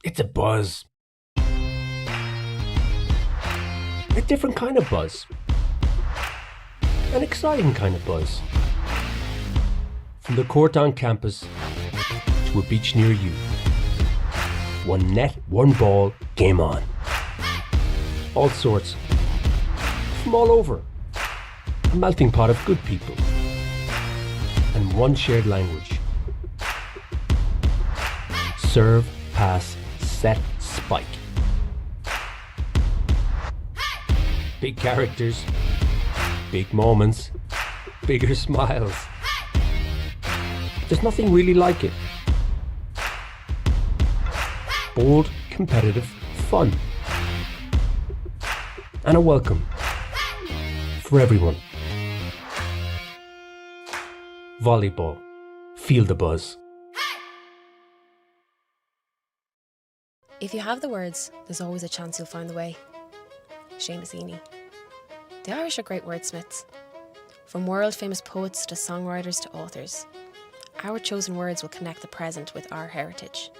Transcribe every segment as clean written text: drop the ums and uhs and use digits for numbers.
It's a buzz. A different kind of buzz. An exciting kind of buzz. From the court on campus to a beach near you. One net, one ball, game on. All sorts. From all over. A melting pot of good people. And one shared language. Serve, pass, set, spike. Big characters, big moments, bigger smiles. There's nothing really like it. Bold, competitive fun. And a welcome for everyone. Volleyball. Feel the buzz. If you have the words, there's always a chance you'll find the way. Seamus Heaney. The Irish are great wordsmiths. From world-famous poets to songwriters to authors. Our chosen words will connect the present with our heritage.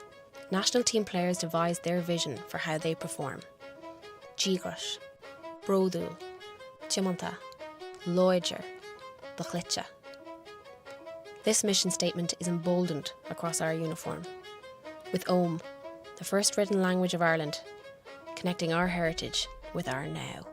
National team players devise their vision for how they perform. Díogras, Brodúil, Tiamanta, Loidir, Bachlitcha. This mission statement is emboldened across our uniform. With Ohm, the first written language of Ireland, connecting our heritage with our now.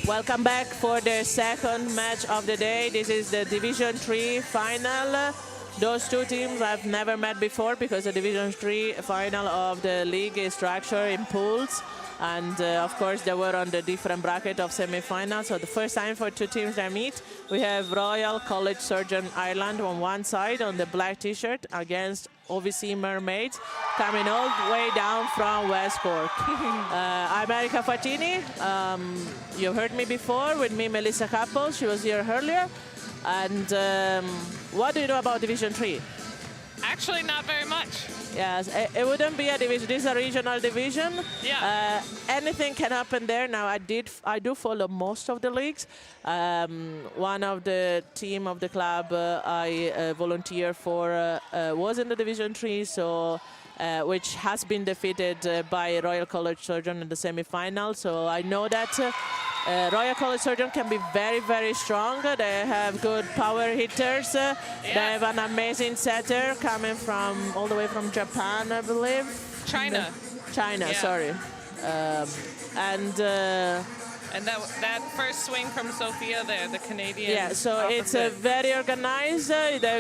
Welcome back for the second match of the day. This is the Division 3 final. Those two teams I've never met before because the Division 3 final of the league is structured in pools. And of course, they were on the different bracket of semi-finals. So the first time for two teams that meet, we have Royal College Surgeon Ireland on one side on the black t-shirt against OVC Mermaids, coming all the way down from West Cork. I'm Erika Fatini. You heard me before with me, Melissa Kappel. She was here earlier. And what do you know about Division 3? Actually, not very much. Yes, it wouldn't be a division. This is a regional division. Yeah. Anything can happen there. Now, I do follow most of the leagues. One of the team of the club I volunteer for was in the Division 3, so which has been defeated by Royal College Surgeon in the semi-final. So I know that Royal College Surgeon can be very, very strong. They have good power hitters. They have an amazing setter coming from all the way from Japan, I believe. China. China, Yeah. sorry. And that first swing from Sophia there, the Canadian. Yeah, so it's very organized.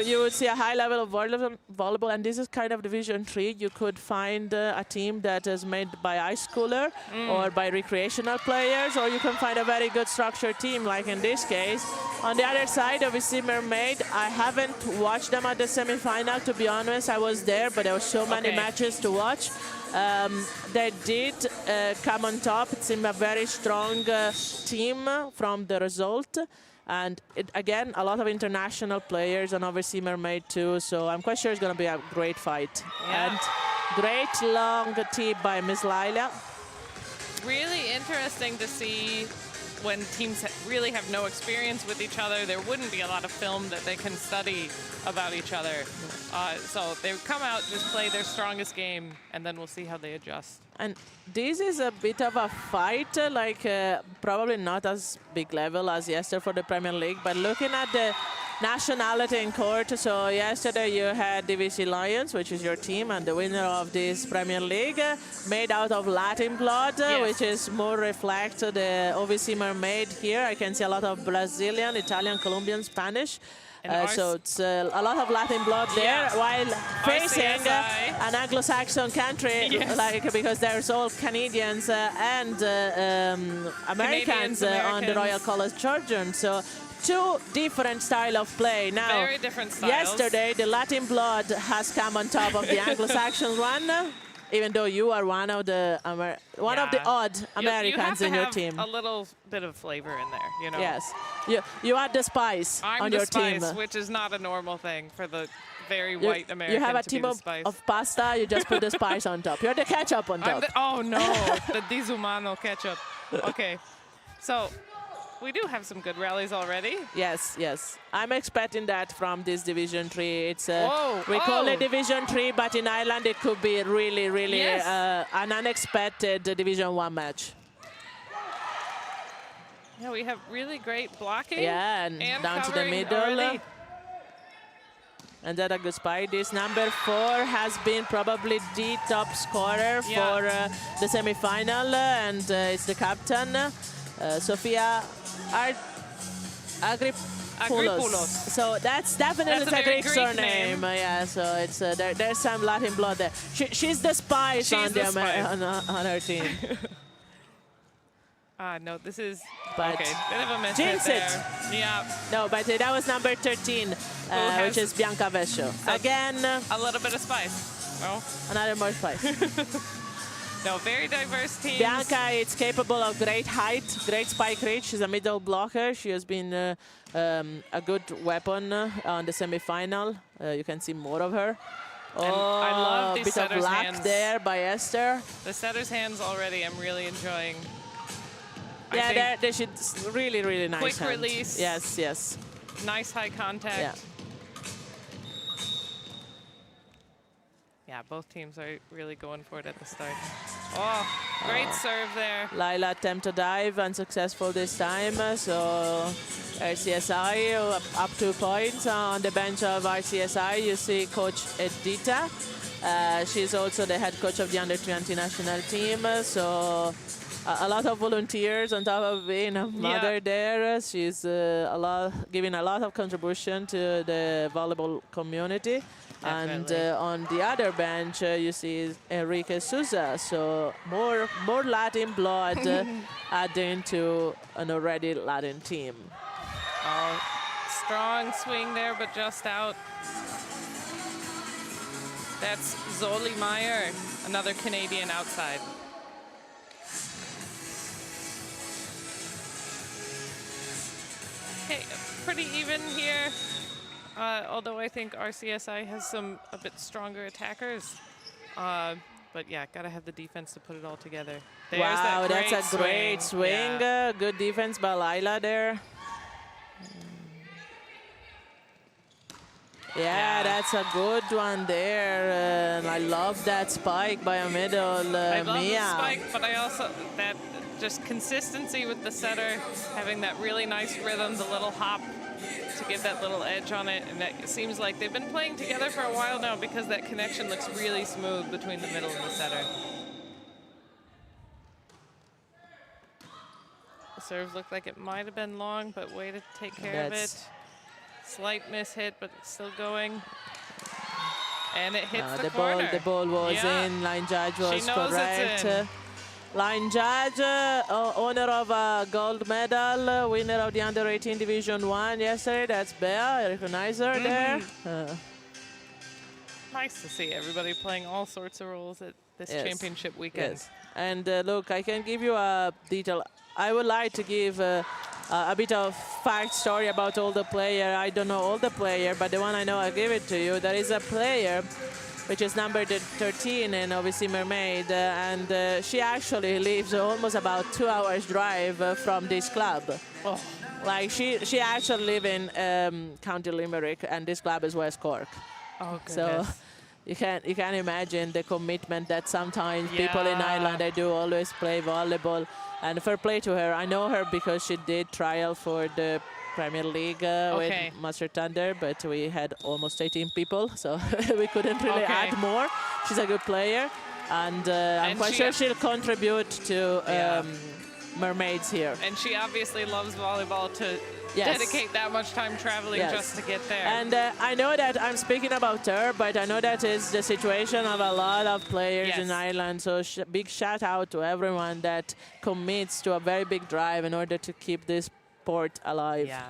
You would see a high level of volleyball, and this is kind of Division 3. You could find a team that is made by high schooler or by recreational players, or you can find a very good structured team, like in this case. On the other side, obviously, Mermaid. I haven't watched them at the semi-final, to be honest. I was there, but there were so many matches to watch. They did come on top. It seemed a very strong team from the result. And again, a lot of international players and obviously Mermaid too. So I'm quite sure it's going to be a great fight. Yeah. And great long tip by Miss Laila. Really interesting to see when teams really have no experience with each other. There wouldn't be a lot of film that they can study about each other. So they come out, just play their strongest game, and then we'll see how they adjust. And this is a bit of a fight, probably not as big level as yesterday for the Premier League, but looking at the nationality in court. So yesterday you had DVC Lions, which is your team, and the winner of this Premier League, made out of Latin blood, which is more reflect the OVC Mermaid here. I can see a lot of Brazilian, Italian, Colombian, Spanish. So it's a lot of Latin blood there, while facing an Anglo-Saxon country, because there's all Canadians and Americans on the Royal College Surgeon. So two different style of play. Now, very different styles. Yesterday, the Latin blood has come on top of the Anglo-Saxon one. Even though you are one of the odd Americans in your team. You have to have a little bit of flavor in there, you know. Yes, you add the spice on your team. Which is not a normal thing for the very white American. You have a team of pasta. You just put the spice on top. You're the ketchup on top. Oh no, the disumano ketchup. Okay, so. We do have some good rallies already. Yes, yes. I'm expecting that from this Division 3. It's we call it Division 3, but in Ireland it could be really, really an unexpected Division 1 match. Yeah, we have really great blocking. Yeah, and down to the middle. Already. And then a good spike. This number 4 has been probably the top scorer for the semi-final, and it's the captain. Sophia Agripoulos. So that's definitely a Greek surname. Yeah, so it's there's some Latin blood there. She's the spice on her team. No, this is but bit of a misfit jinx there. it. Yeah. No, but that was number 13, which is Bianca Vescio. Again, a little bit of spice. No. Another more spice. No, very diverse teams. Bianca is capable of great height, great spike reach. She's a middle blocker. She has been a good weapon on the semi-final. You can see more of her. And I love these bit of setter's luck hands. there by Esther. The setter's hands already I'm really enjoying. Yeah, they should really, really nice quick hand. release. Yes, yes. Nice high contact. Yeah. Yeah, both teams are really going for it at the start. Oh, great serve there. Laila attempt to dive, unsuccessful this time. So RCSI up 2 points on the bench of RCSI. You see Coach Edita. She's also the head coach of the under-20 national team. So a lot of volunteers on top of being a mother there. She's giving a lot of contribution to the volleyball community. Definitely. And on the other bench, you see Enrique Souza. So more Latin blood adding to an already Latin team. Oh, strong swing there, but just out. That's Zoli Meyer, another Canadian outside. Okay, pretty even here. Although I think RCSI has a bit stronger attackers. But yeah, gotta have the defense to put it all together. There's Wow, that that's a great swing. Yeah. Good defense by Laila there. Yeah, that's a good one there. I love that spike by a middle I love Mia. the spike, but I also, that just consistency with the setter, having that really nice rhythm, the little hop to give that little edge on it. And it seems like they've been playing together for a while now because that connection looks really smooth between the middle and the setter. The serve looked like it might have been long, but way to take care of it. Slight miss hit, but it's still going. And it hits the corner. The ball was in. Line judge was She knows correct. it's in. Line judge, owner of a gold medal, winner of the under 18 Division 1 yesterday. That's Bea. I recognize her there. Nice to see everybody playing all sorts of roles at this championship weekend. Yes. And look, I can give you a detail. I would like to give a bit of fact story about all the player. I don't know all the player, but the one I know, I'll give it to you. There is a player which is number 13 in OVC Mermaid, and she actually lives almost about 2 hours drive from this club. Oh. Like she actually live in County Limerick, and this club is West Cork. Oh, So goodness. you can imagine the commitment that sometimes people in Ireland, they do always play volleyball. And fair play to her. I know her because she did trial for the Premier League with Master Thunder, but we had almost 18 people, so we couldn't really add more. She's a good player, and I'm quite sure she'll contribute to Mermaids here. And she obviously loves volleyball to dedicate that much time traveling just to get there. And I know that I'm speaking about her, but I know that is the situation of a lot of players in Ireland. So big shout out to everyone that commits to a very big drive in order to keep this sport alive. Yeah.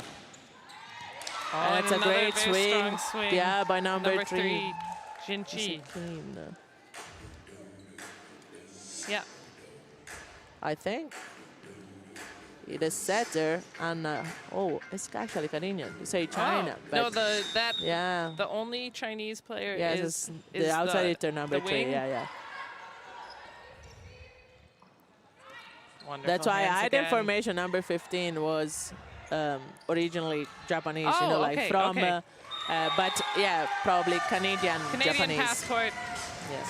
And it's a great swing. Yeah, by number 3. Jinchi. Yeah. I think. The setter and it's actually Canadian. You say China, but no, the only Chinese player is the outside hitter number 3. wing. Yeah. Wonderful. That's why I had again. information number 15 was originally Japanese, Oh, from, okay. but yeah, probably Canadian Japanese. passport. Yes.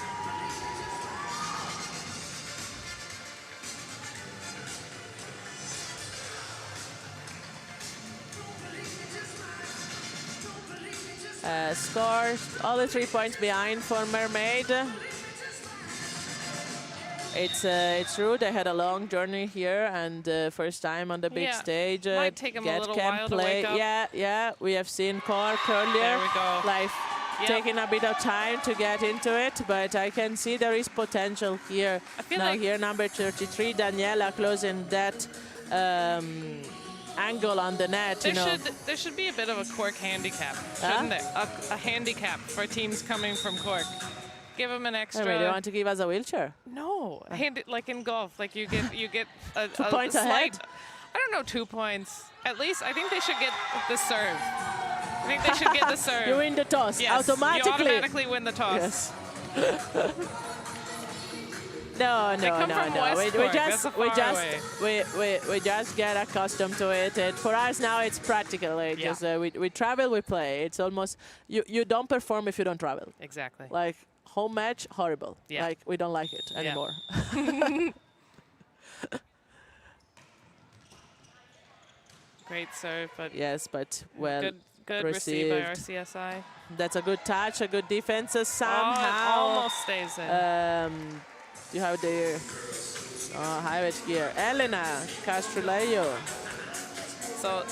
Scores only 3 points behind for Mermaid. It's true they had a long journey here, and first time on the big stage. Might take them a little while to wake up. Yeah. We have seen Cork earlier. There we go. Like taking a bit of time to get into it, but I can see there is potential here. I feel now like here number 33, Daniela closing that angle on the net. There should be a bit of a Cork handicap, shouldn't there? A handicap for teams coming from Cork. Give them an extra. Do you want to give us a wheelchair? No, like in golf, like you get a 2 points slight, ahead. I don't know, 2 points. At least I think they should get the serve. I think they should get the serve. You win the toss automatically. You automatically win the toss. Yes. No. We just get accustomed to it. And for us now, it's practical. Just we travel, we play. It's almost you don't perform if you don't travel. Exactly. Like home match, horrible. Yeah. Like we don't like it anymore. Great serve, but well good receive by RCSI. That's a good touch, a good defense somehow. Oh, it almost stays in. You have the Oh, high wedge here. Elena Castroleo. So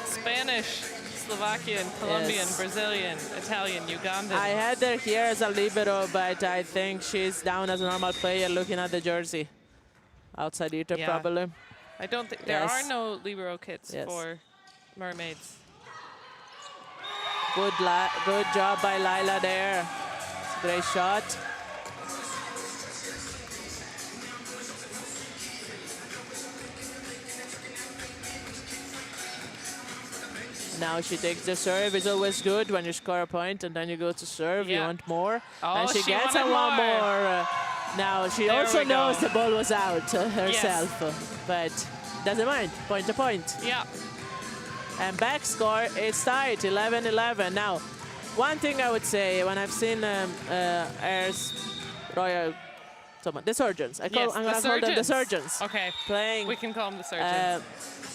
Spanish, Slovakian, Colombian, Yes. Brazilian, Italian, Ugandan. I had her here as a libero, but I think she's down as a normal player looking at the jersey. Outside hitter, Yeah. probably. I don't think there are Yes. no libero kits Yes. for Mermaids. Good job by Lila there. Great shot. Now she takes the serve. It's always good when you score a point and then you go to serve. You Yeah. want more. Oh, and she gets a wanted one more. Now she There also we go. knows the ball was out herself, but doesn't mind. Point to point. Yeah. And back score is tied, 11-11. Now, one thing I would say when I've seen Airs Royal, the surgeons. I'm Yes, gonna call them the surgeons. Okay. Playing. We can call them the surgeons.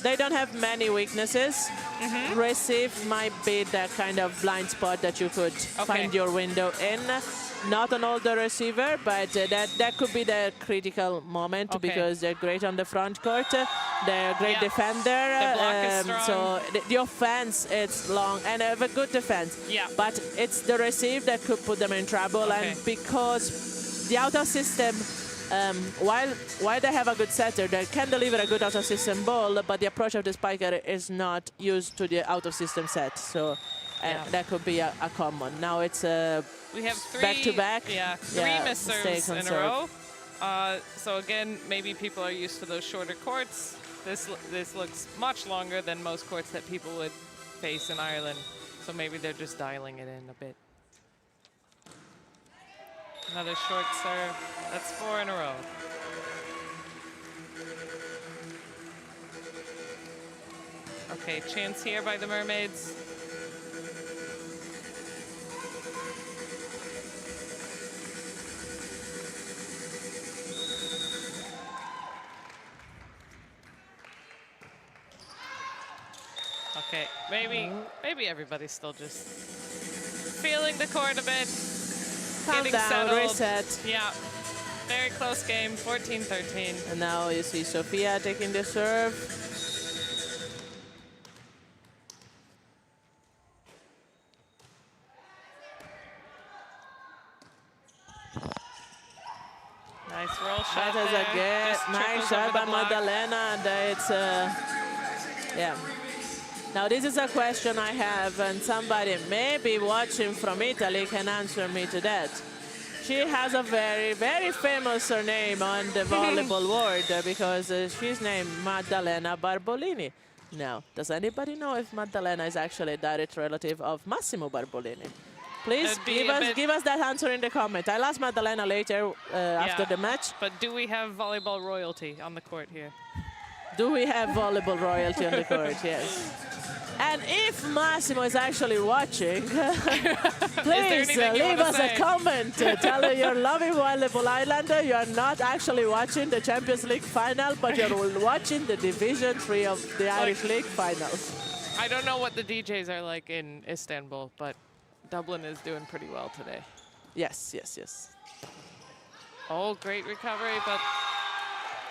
They don't have many weaknesses. Receive might be that kind of blind spot that you could find your window in. Not an older receiver, but that could be the critical moment because they're great on the front court. They're a great defender. The block is strong. So the offense, it's long and have a good defense. Yeah. But it's the receive that could put them in trouble. And because the outer system, while they have a good setter, they can deliver a good out of system ball, but the approach of the spiker is not used to the out of system set. So that could be a common. Now it's we have three back-to-back. Three missed mistakes serves on in a serve. row. So again, maybe people are used to those shorter courts. This looks much longer than most courts that people would face in Ireland. So maybe they're just dialing it in a bit. Another short serve. That's 4 in a row. Okay, chance here by the Mermaids. Okay, maybe everybody's still just feeling the court a bit. Calm Getting down, settled. reset. Yeah, very close game, 14-13. And now you see Sofia taking the serve. Nice roll shot That is there. a good, Just nice trickles shot over by the block. Magdalena. And it's, yeah. Now this is a question I have, and somebody maybe watching from Italy can answer me to that. She has a very, very famous surname on the volleyball world because she's named Maddalena Barbolini. Now, does anybody know if Maddalena is actually a direct relative of Massimo Barbolini? Please give us that answer in the comment. I'll ask Maddalena later after the match. But do we have volleyball royalty on the court here? Do we have volleyball royalty on the court? Yes. And if Massimo is actually watching, please leave us a comment. Tell her you're loving Volleyball Island. You're not actually watching the Champions League final, but you're watching the Division 3 of the Irish League final. I don't know what the DJs are like in Istanbul, but Dublin is doing pretty well today. Yes, yes, yes. Oh, great recovery, but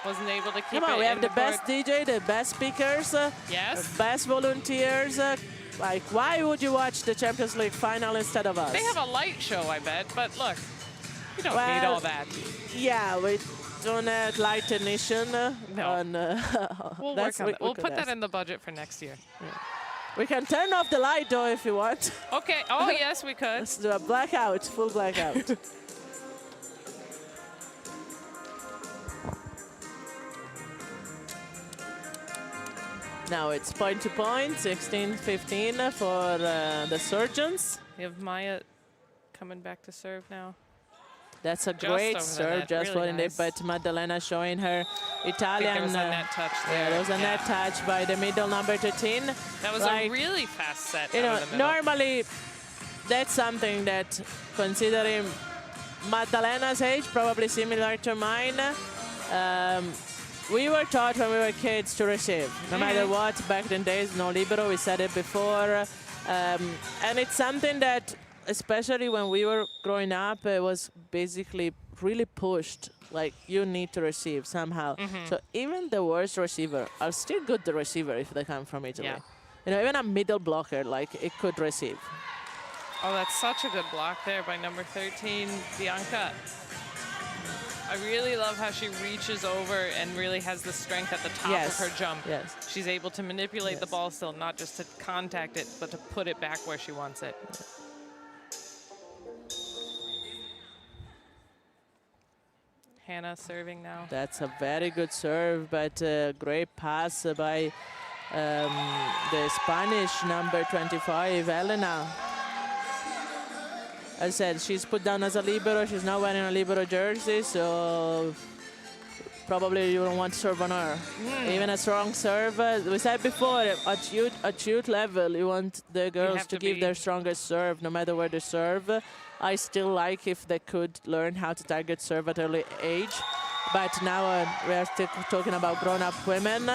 wasn't able to keep Come on, it we have in the the best court. DJ, the best speakers, Yes. the best volunteers. Like, why would you watch the Champions League final instead of us? They have a light show, I bet, but look, you don't need Well, all that. Yeah, we don't have light ignition. No. On, We'll that's work on that. We'll could put that ask. in the budget for next year. We can turn off the light though if you want. Okay. Oh, yes, we could. Let's do a blackout, full blackout. Now it's point to point, 16-15 for the Surgeons. We have Maya coming back to serve now. That's a Just great over the serve, net, just really for in it. nice. But Maddalena showing her Italian. I think there was a net touch there. Yeah, there was a net touch by the middle number 13. That was a really fast set. You know, out of the middle. normally that's something that, considering Maddalena's age, probably similar to mine, we were taught when we were kids to receive, no matter what. Back in the days, no libero, we said it before. And it's something that, especially when we were growing up, it was basically really pushed Like, you need to receive somehow. So even the worst receiver are still good receiver if they come from Italy. Yeah. You know, even a middle blocker, like, it could receive. Oh, that's such a good block there by number 13, Bianca. I really love how she reaches over and really has the strength at the top Yes. of her jump. Yes. She's able to manipulate the Yes. ball still, not just to contact it, but to put it back where she wants it. Hannah serving now. That's a very good serve, but great pass by the Spanish number 25, Elena. As I said, she's put down as a libero. She's not wearing a libero jersey, so probably you don't want to serve on her. Even a strong serve. We said before, at youth level, you want the girls have to to give be- their strongest serve, no matter where they serve. I still like if they could learn how to target serve at early age. But now we are still talking about grown-up women.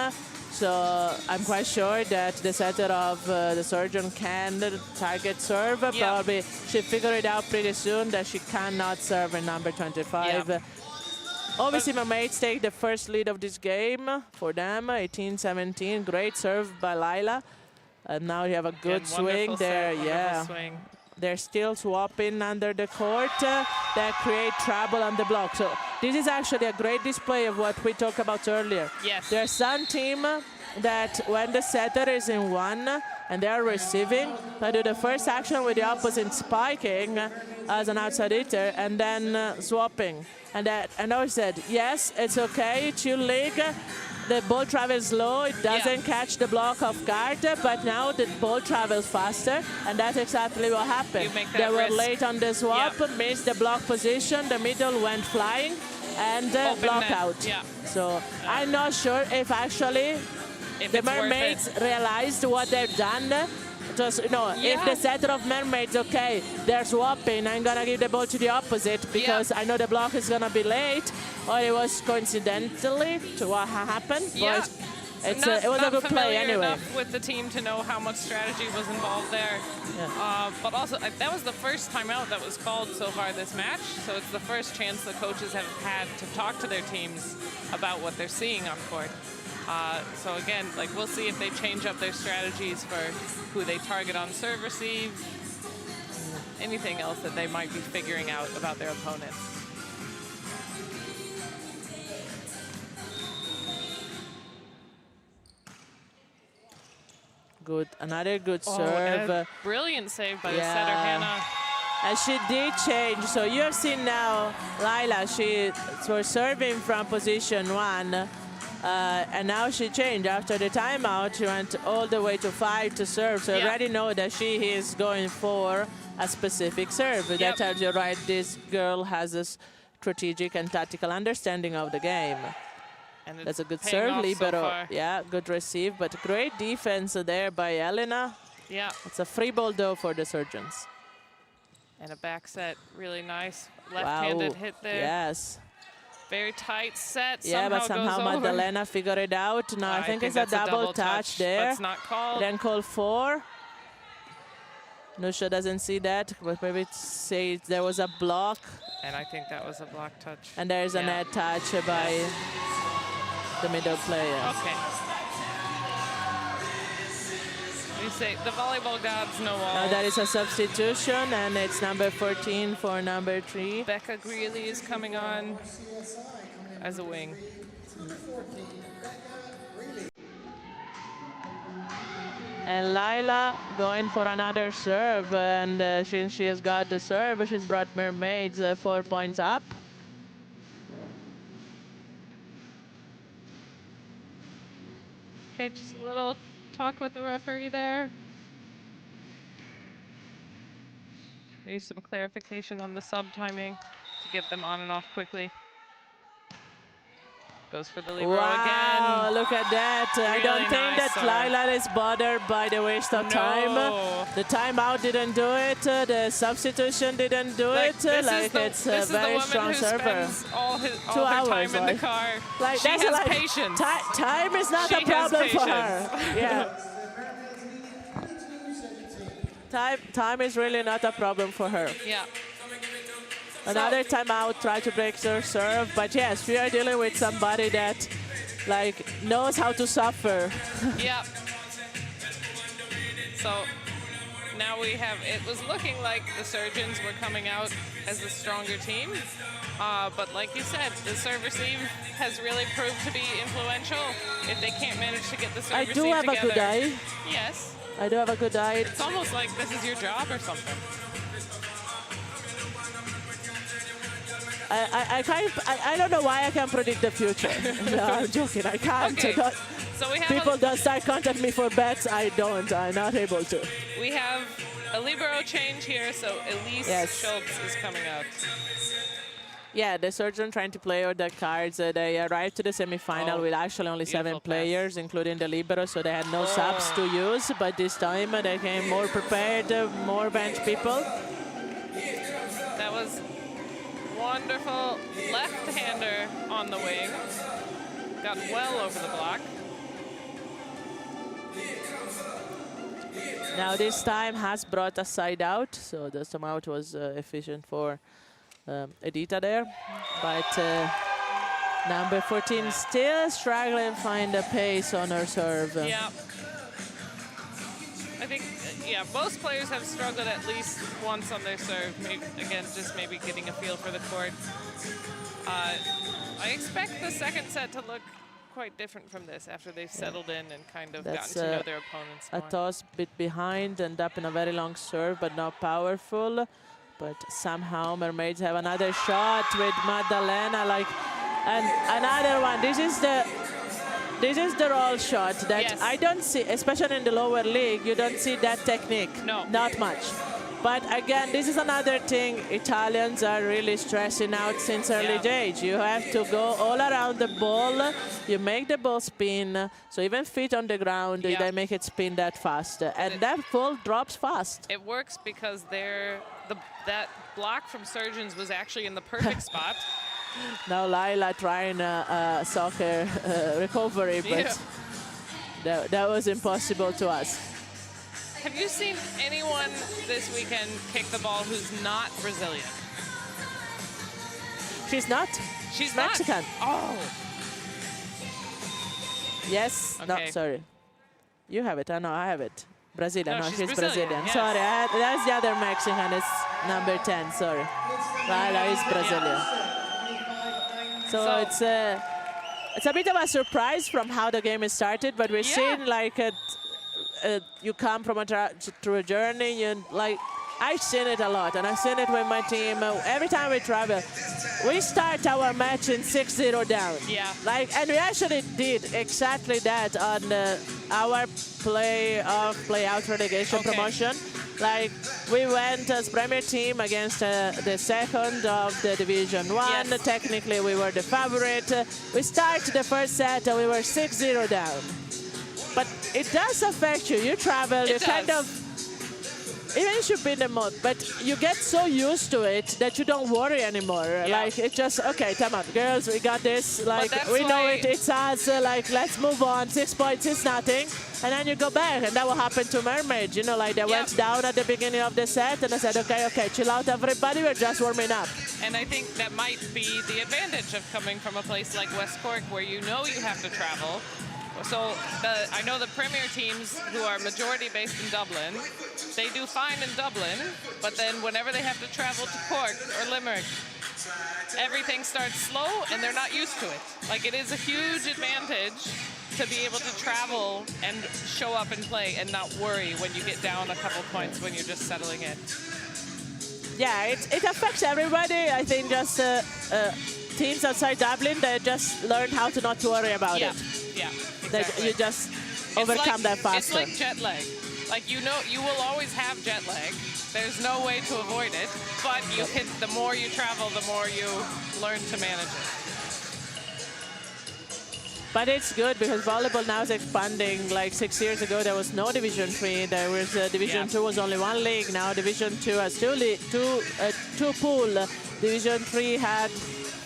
So I'm quite sure that the setter of the surgeon can target serve. Yeah. Probably she figured it out pretty soon that she cannot serve in number 25. Yeah. Obviously, Mermaids take the first lead of this game for them, 18-17. Great serve by Lila. And now you have a good Again, swing wonderful there. set, Yeah. wonderful swing. They're still swapping under the court that create trouble on the block. So this is actually a great display of what we talked about earlier. Yes. There's some team that when the setter is in one and they are receiving, they do the first action with the opposite spiking as an outside hitter and then swapping. And I said, yes, it's okay, chill league. The ball travels slow, it doesn't catch the block off guard, but now the ball travels faster, and that's exactly what happened. You make that They were risk. late on the swap, Yep. missed the block position, the middle went flying, and Open block net, out. yeah. So I'm not sure if actually If the it's worth Mermaids it. realized what they've done. Just, if Yeah. the setter of Mermaids, okay, they're swapping, I'm gonna give the ball to the opposite because I know the block is gonna be late, or it was coincidentally to what happened. Yeah. But it was a good play familiar anyway. enough with the team to know how much strategy was involved there. But also, that was the first timeout that was called so far this match. So it's the first chance the coaches have had to talk to their teams about what they're seeing on court. So again, like we'll see if they change up their strategies for who they target on serve receive, anything else that they might be figuring out about their opponents. Good, another good Oh, serve. and a brilliant save by the Yeah. setter, Hannah. And she did change. So you have seen now, Lila, she was serving from position one. And now she changed. After the timeout, she went all the way to 5 to serve. So you Yeah. already know that she is going for a specific serve. Yep. That tells you, right, this girl has a strategic and tactical understanding of the game. And That's a good paying serve, off so libero. far. Yeah, good receive, but great defense there by Elena. Yeah, It's a free ball, though, for the Surgeons. and a back set, really nice. Left-handed hit there. Yes. Very tight set. Yeah, but somehow goes over. Magdalena figured it out. No, I think it's a that's double touch there. That's not called. Then call 4. Nusha doesn't see that, but maybe say there was a block. And I think that was a block touch. And there's a Yeah. net touch by the middle player. Okay. You say the volleyball gods know all. Now that is a substitution, and it's number 14 for number 3. Becca Greeley is coming on as a wing. And Lila going for another serve, and since she has got the serve, she's brought Mermaids 4 points up. Okay, just a little talk with the referee there. Maybe some clarification on the sub timing to get them on and off quickly. Goes for the libero Wow, again. look at that. I don't Really think nice that serve. Lila is bothered by the waste of time. No. The timeout didn't do it. The substitution didn't do it. Like it's a very strong server. All 2 her hours, time in like- the car. Like, She that's has like patience. Time is not She a has problem for patience. her. Yeah. Time is really not a problem for her. Yeah. Another timeout, try to break their serve. But yes, we are dealing with somebody that like knows how to suffer. Yeah. So now we have, it was looking like the Surgeons were coming out as the stronger team. But like you said, the serve receive has really proved to be influential if they can't manage to get the serve receive together. I do have a good eye. Yes. I do have a good eye. It's almost like this is your job or something. I don't know why I can't predict the future. No, I'm joking. I can't. Okay. So we have People don't start contacting me for bets. I don't. I'm not able to. We have a libero change here, so Elise Schultz is coming out. Yeah, the Surgeon trying to play all the cards. They arrived to the semifinal with actually only 7 players, including the libero, so they had no subs to use. But this time they came more prepared, more bench people. That was wonderful left-hander on the wing. Got well over the block. Now this time has brought a side out, so the timeout was efficient for Edita there. But number 14 still struggling to find the pace on her serve. Yeah. I think, yeah, most players have struggled at least once on their serve. Maybe, again, just maybe getting a feel for the court. I expect the second set to look quite different from this after they've settled in and kind of gotten to know their opponents more. A toss bit behind and up in a very long serve, but not powerful. But somehow Mermaids have another shot with Maddalena, and another one. This is the roll shot that I don't see, especially in the lower league. You don't see that technique. No, not much. But again, this is another thing Italians are really stressing out since early age. You have to go all around the ball. You make the ball spin. So even feet on the ground, they make it spin that fast. And that ball drops fast. It works because that block from Surgeons was actually in the perfect spot. Now Laila trying soccer recovery, but that was impossible to us. Have you seen anyone this weekend kick the ball who's not Brazilian? She's not. She's Mexican. Not? Oh. Yes. Okay. No, sorry. You have it. I know. I have it. Brazilian. No, she's Brazilian. Yes. Sorry. That's the other Mexican. It's number 10. Sorry. Laila is Brazilian. So it's a bit of a surprise from how the game is started, but we're seeing like you come from through a journey, I've seen it a lot, and I've seen it with my team. Every time we travel, we start our match in 6-0 down. Yeah. And we actually did exactly that on our play-out relegation promotion. We went as premier team against the second of the Division 1. Yes. Technically, we were the favorite. We started the first set, and we were 6-0 down. But it does affect you. You travel, you kind of, even if you've been in the mode, but you get so used to it that you don't worry anymore. Yeah. It's just, okay, come on, girls, we got this. We know it's us. Let's move on. 6 points is nothing. And then you go back, and that will happen to Mermaids. They went down at the beginning of the set, and I said, okay, chill out, everybody. We're just warming up. And I think that might be the advantage of coming from a place like West Cork, where you have to travel. So I know the Premier teams who are majority based in Dublin, they do fine in Dublin, but then whenever they have to travel to Cork or Limerick, everything starts slow and they're not used to it. It is a huge advantage to be able to travel and show up and play and not worry when you get down a couple points when you're just settling in. Yeah, it affects everybody. I think just teams outside Dublin, they just learn how to not worry about it. Yeah, exactly. You just overcome that faster. It's like jet lag. You will always have jet lag. There's no way to avoid it, but the more you travel, the more you learn to manage it. But it's good because volleyball now is expanding. 6 years ago, there was no Division 3. There was Division 2 was only one league. Now Division 2 has two pool. Division 3 had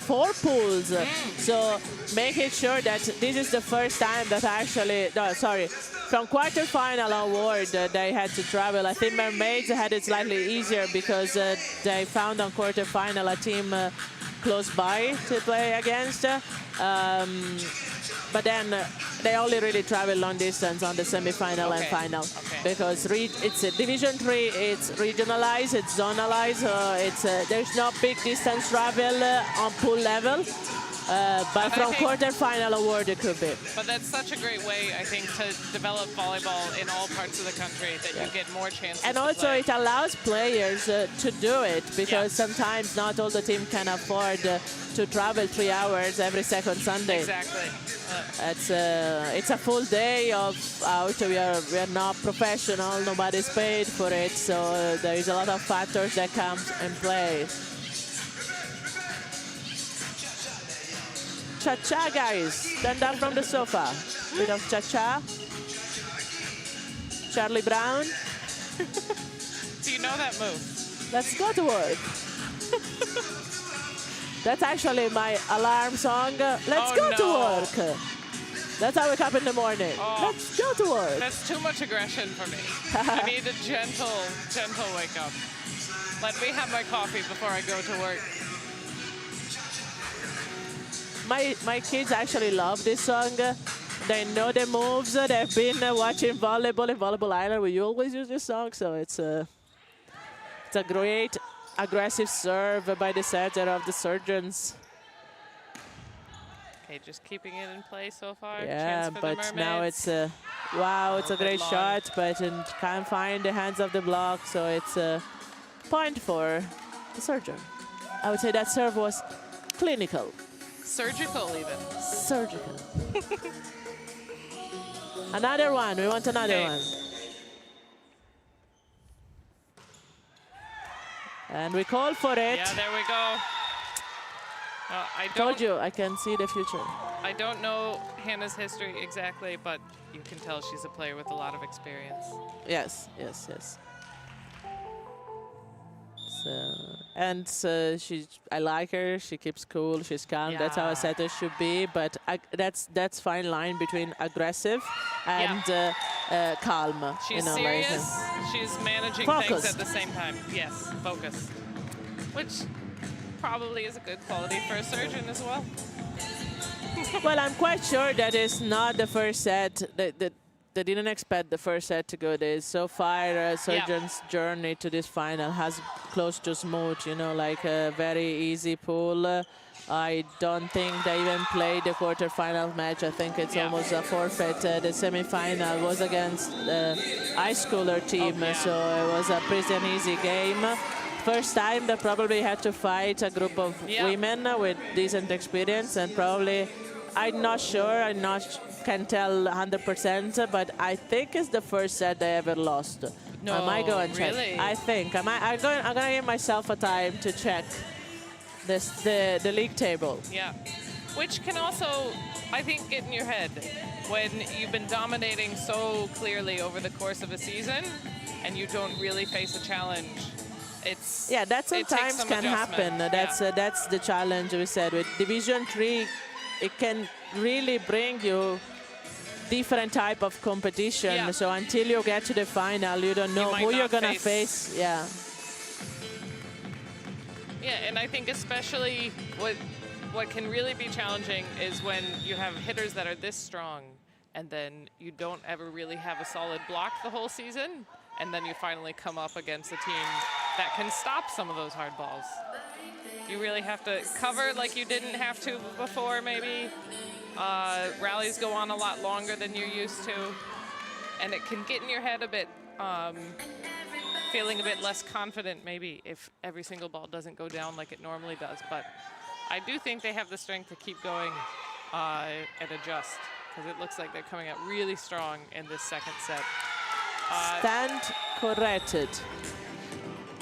4 pools. So making sure that this is the first time that actually, no, sorry, from quarterfinal onward, they had to travel. I think Mermaids had it slightly easier because they found on quarterfinal a team close by to play against. But then they only really travel long distance on the semifinal and final because it's Division 3. It's regionalized, it's zonalized. There's no big distance travel on pool level. But from quarterfinal award, it could be. But that's such a great way, I think, to develop volleyball in all parts of the country, that you get more chances and to also play. it allows players to do it because sometimes not all the team can afford to travel 3 hours every second Sunday. Exactly. It's a full day of out. We are not professional. Nobody's paid for it, so there is a lot of factors that come in play. Cha-cha, guys. Stand up from the sofa. Bit of cha-cha. Charlie Brown. Do you know that move? Let's go to work. That's actually my alarm song. Let's go to work. That's how I wake up in the morning. Let's go to work. That's too much aggression for me. I need a gentle wake up. Let me have my coffee before I go to work. My kids actually love this song. They know the moves. They've been watching volleyball in Volleyball Island. We always use this song, so it's a great aggressive serve by the setter of the Surgeons. Okay, just keeping it in play so far. Yeah, Chance for but the now Mermaids. it's wow, it's a great long. shot, but can't find the hands of the block, so it's a point for the Surgeon. I would say that serve was clinical. Surgical, even. Surgical. Another one. We want another Okay. one. And we call for it. Yeah, there we go. I Told don't, you, I can see the future. I don't know Hannah's history exactly, but you can tell she's a player with a lot of experience. Yes, yes, yes. So, I like her. She keeps cool. She's calm. That's how a setter should be. But that's fine line between aggressive and calm. She's like, serious. She's managing focused. things at the same time. Yes, focus. Which probably is a good quality for a surgeon as well. Well, I'm quite sure that it's not the first set. They didn't expect the first set to go this. So far, Surgeon's journey to this final has close to smooth, like a very easy pool. I don't think they even played the quarterfinal match. I think it's almost a forfeit. The semifinal was against the high schooler team, so it was a pretty easy game. First time they probably had to fight a group of women with decent experience, and probably, I'm not sure, can tell 100%, but I think it's the first set they ever lost. No, I might go and check. really? I think. I'm gonna give myself a time to check the league table. Yeah, which can also, I think, get in your head when you've been dominating so clearly over the course of a season and you don't really face a challenge. That sometimes can happen. That's the challenge we said. With Division 3, it can really bring you different type of competition. So until you get to the final, you don't know who you're going to face. Yeah, and I think especially what can really be challenging is when you have hitters that are this strong and then you don't ever really have a solid block the whole season, and then you finally come up against a team that can stop some of those hard balls. You really have to cover like you didn't have to before, maybe. Rallies go on a lot longer than you're used to, and it can get in your head a bit, feeling a bit less confident maybe if every single ball doesn't go down like it normally does. But I do think they have the strength to keep going and adjust, because it looks like they're coming out really strong in this second set. Stand corrected.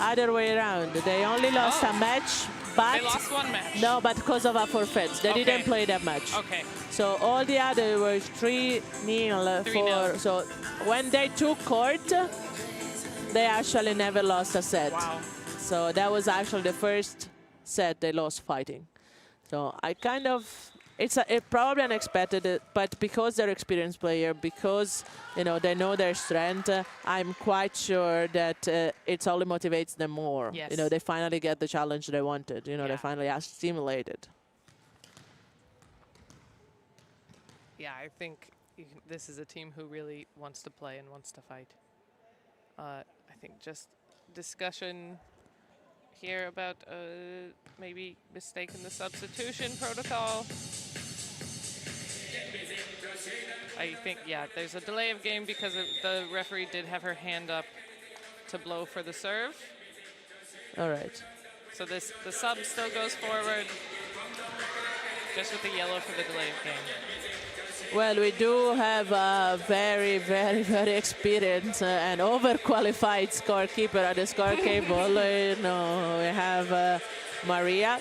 Other way around. They only lost a match, but they lost one match. No, but because of a forfeit. They didn't play that match. Okay. So all the other was 3-0 for. So when they took court, they actually never lost a set. Wow. So that was actually the first set they lost fighting. So I kind of, it's probably unexpected, but because they're experienced player, because they know their strength, I'm quite sure that it only motivates them more. Yes. They finally get the challenge they wanted. Yeah. They finally are stimulated. Yeah, I think this is a team who really wants to play and wants to fight. I think just discussion here about maybe mistake in the substitution protocol. I think, yeah, there's a delay of game because the referee did have her hand up to blow for the serve. All right. So the sub still goes forward, just with the yellow for the delay of game. Well, we do have a very, very, very experienced and overqualified scorekeeper at the score table. We have Maria.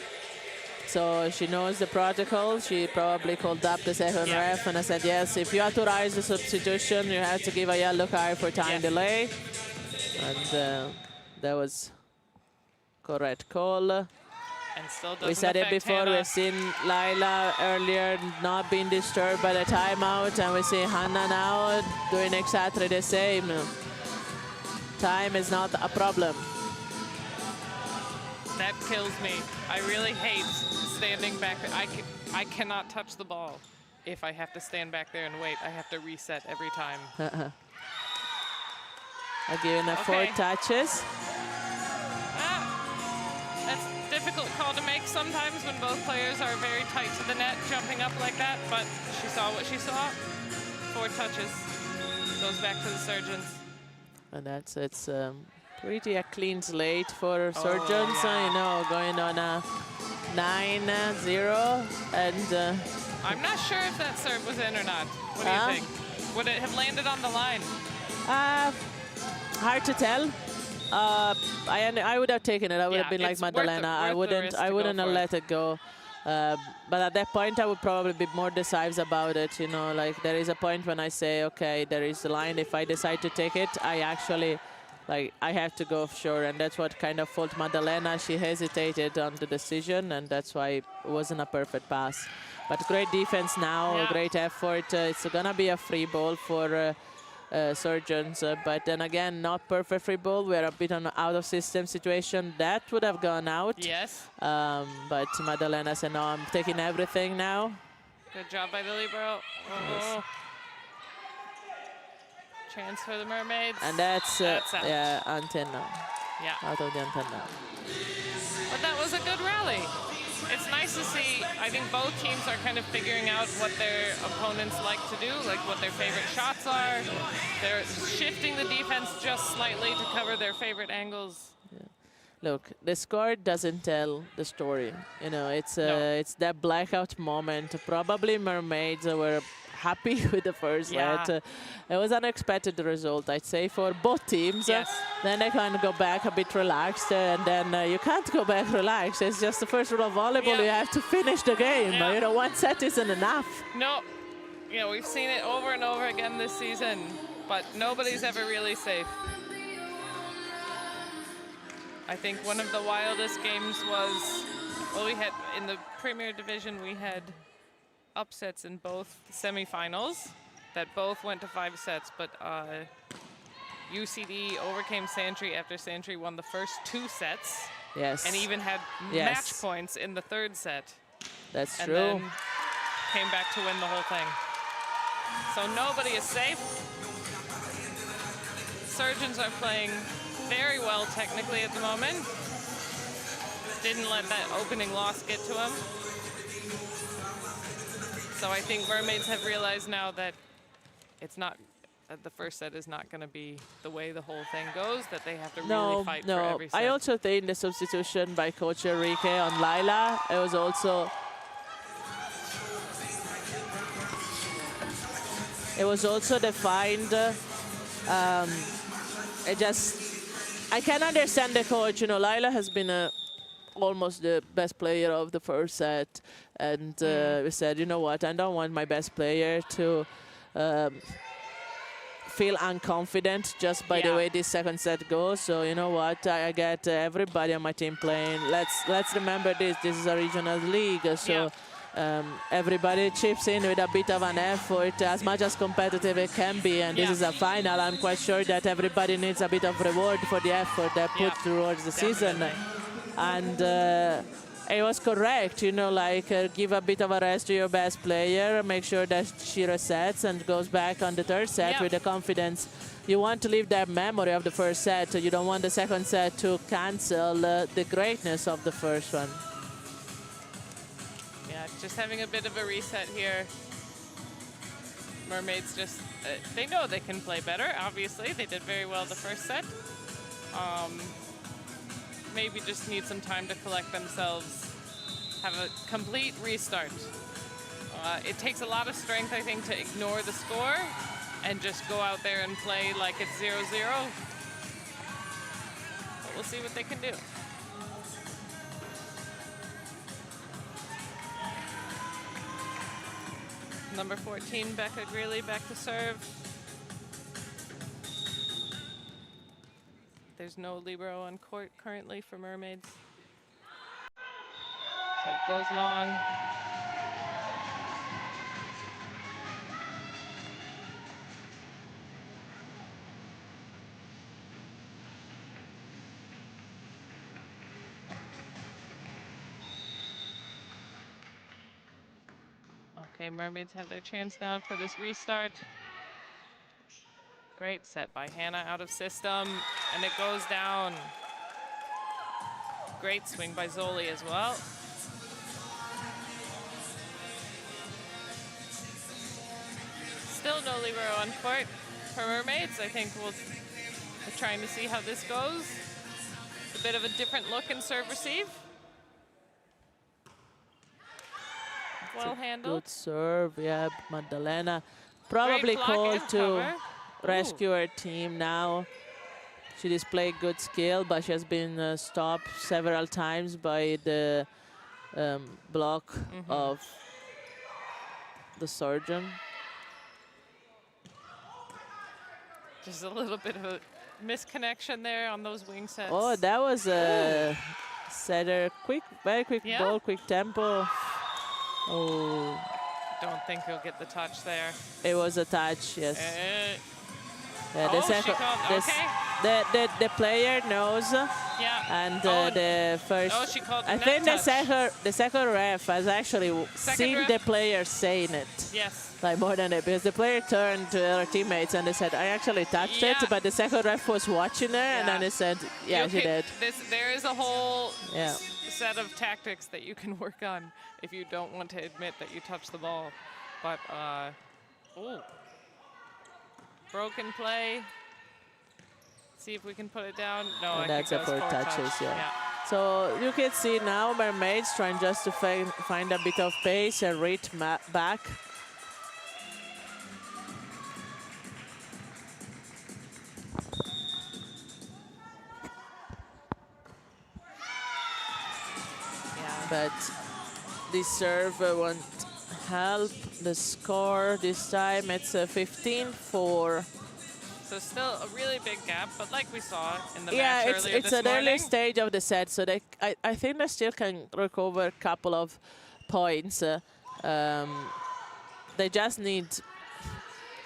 So she knows the protocol. She probably called up the second ref and I said, yes, if you authorize the substitution, you have to give a yellow card for time delay. And that was correct call. And still doesn't We said it affect before, Hannah. we've seen Laila earlier not being disturbed by the timeout, and we see Hannah now doing exactly the same. Time is not a problem. That kills me. I really hate standing back. I cannot touch the ball if I have to stand back there and wait. I have to reset every time. I'll give it 4 touches. That's a difficult call to make sometimes when both players are very tight to the net, jumping up like that, but she saw what she saw. 4 touches. Goes back to the Surgeons. And it's pretty a clean slate for Surgeons, going on a 9-0. And I'm not sure if that serve was in or not. What do you think? Would it have landed on the line? Hard to tell. I would have taken it. I would have been like Madalena. I wouldn't have let it go. But at that point, I would probably be more decisive about it. Like there is a point when I say, okay, there is a line. If I decide to take it, I actually, I have to go offshore. And that's what kind of fault Madalena. She hesitated on the decision, and that's why it wasn't a perfect pass. But great defense now, great effort. It's going to be a free ball for Surgeons, but then again, not perfect free ball. We're a bit on an out-of-system situation. That would have gone out. Yes. But Madalena said, no, I'm taking everything now. Good job by the libero. Yes. Chance for the Mermaids. And that's out. antenna. Yeah. Out of the antenna. But that was a good rally. It's nice to see. I think both teams are kind of figuring out what their opponents like to do, like what their favorite shots are. They're shifting the defense just slightly to cover their favorite angles. Yeah. Look, the score doesn't tell the story. It's that blackout moment. Probably Mermaids were happy with the first set. It was an unexpected result, I'd say, for both teams. Yes. Then they kind of go back a bit relaxed, and then you can't go back relaxed. It's just the first rule of volleyball. You have to finish the game. One set isn't enough. No. We've seen it over and over again this season, but nobody's ever really safe. I think one of the wildest games was, we had in the Premier Division, we had upsets in both semifinals that both went to 5 sets, but UCD overcame Santry after Santry won the first 2 sets. Yes. And even had match points in the 3rd set. That's true. And then came back to win the whole thing. So nobody is safe. Surgeons are playing very well technically at the moment. Didn't let that opening loss get to them. So I think Mermaids have realized now that it's not, the first set is not going to be the way the whole thing goes, that they have to really fight for every set. I also think the substitution by Coach Enrique on Laila, it was also defined. I can understand the coach. Laila has been almost the best player of the first set, and we said, you know what, I don't want my best player to feel unconfident just by the Yeah. way this second set goes. So you know what? I get everybody on my team playing. Let's remember this. This is a regional league, so everybody chips in with a bit of an effort, as much as competitive it can be. And this is a final. I'm quite sure that everybody needs a bit of reward for the effort they put towards the season. And it was correct, you know, like give a bit of a rest to your best player, make sure that she resets and goes back on the third set with the confidence. You want to leave that memory of the first set. You don't want the second set to cancel the greatness of the first one. Yeah, just having a bit of a reset here. Mermaids just, they know they can play better, obviously. They did very well the first set. Maybe just need some time to collect themselves, have a complete restart. It takes a lot of strength, I think, to ignore the score and just go out there and play like it's 0-0. But we'll see what they can do. Number 14, Becca Greeley, back to serve. There's no libero on court currently for Mermaids. So it goes long. Okay, Mermaids have their chance now for this restart. Great set by Hannah out of system, and it goes down. Great swing by Zoli as well. Still no libero on court for Mermaids. I think we're trying to see how this goes. A bit of a different look in serve receive. Well handled. Good serve, yeah, Magdalena. Probably called to rescue her team now. She displayed good skill, but she has been stopped several times by the block of the surgeon. Just a little bit of a misconnection there on those wing sets. Oh, that was a setter. Quick, very quick ball, quick tempo. Oh. Don't think he'll get the touch there. It was a touch, yes. Yeah, the player knows. Yeah. And the first. Oh, she called I think the second ref has actually seen the player saying it. Yes. Like more than it, because the player turned to their teammates and they said, "I actually touched it," but the second ref was watching her, and then they said, "Yeah, she did." There is a whole set of tactics that you can work on if you don't want to admit that you touched the ball. But broken play. See if we can put it down. No, I that's think a that was 4 touches. Yeah. So you can see now Mermaids trying just to find a bit of pace and read back. But this serve won't help the score this time. It's 15-4. So still a really big gap, but like we saw in the match earlier this it's an early stage of the set, so I think they still can recover a couple of points. They just need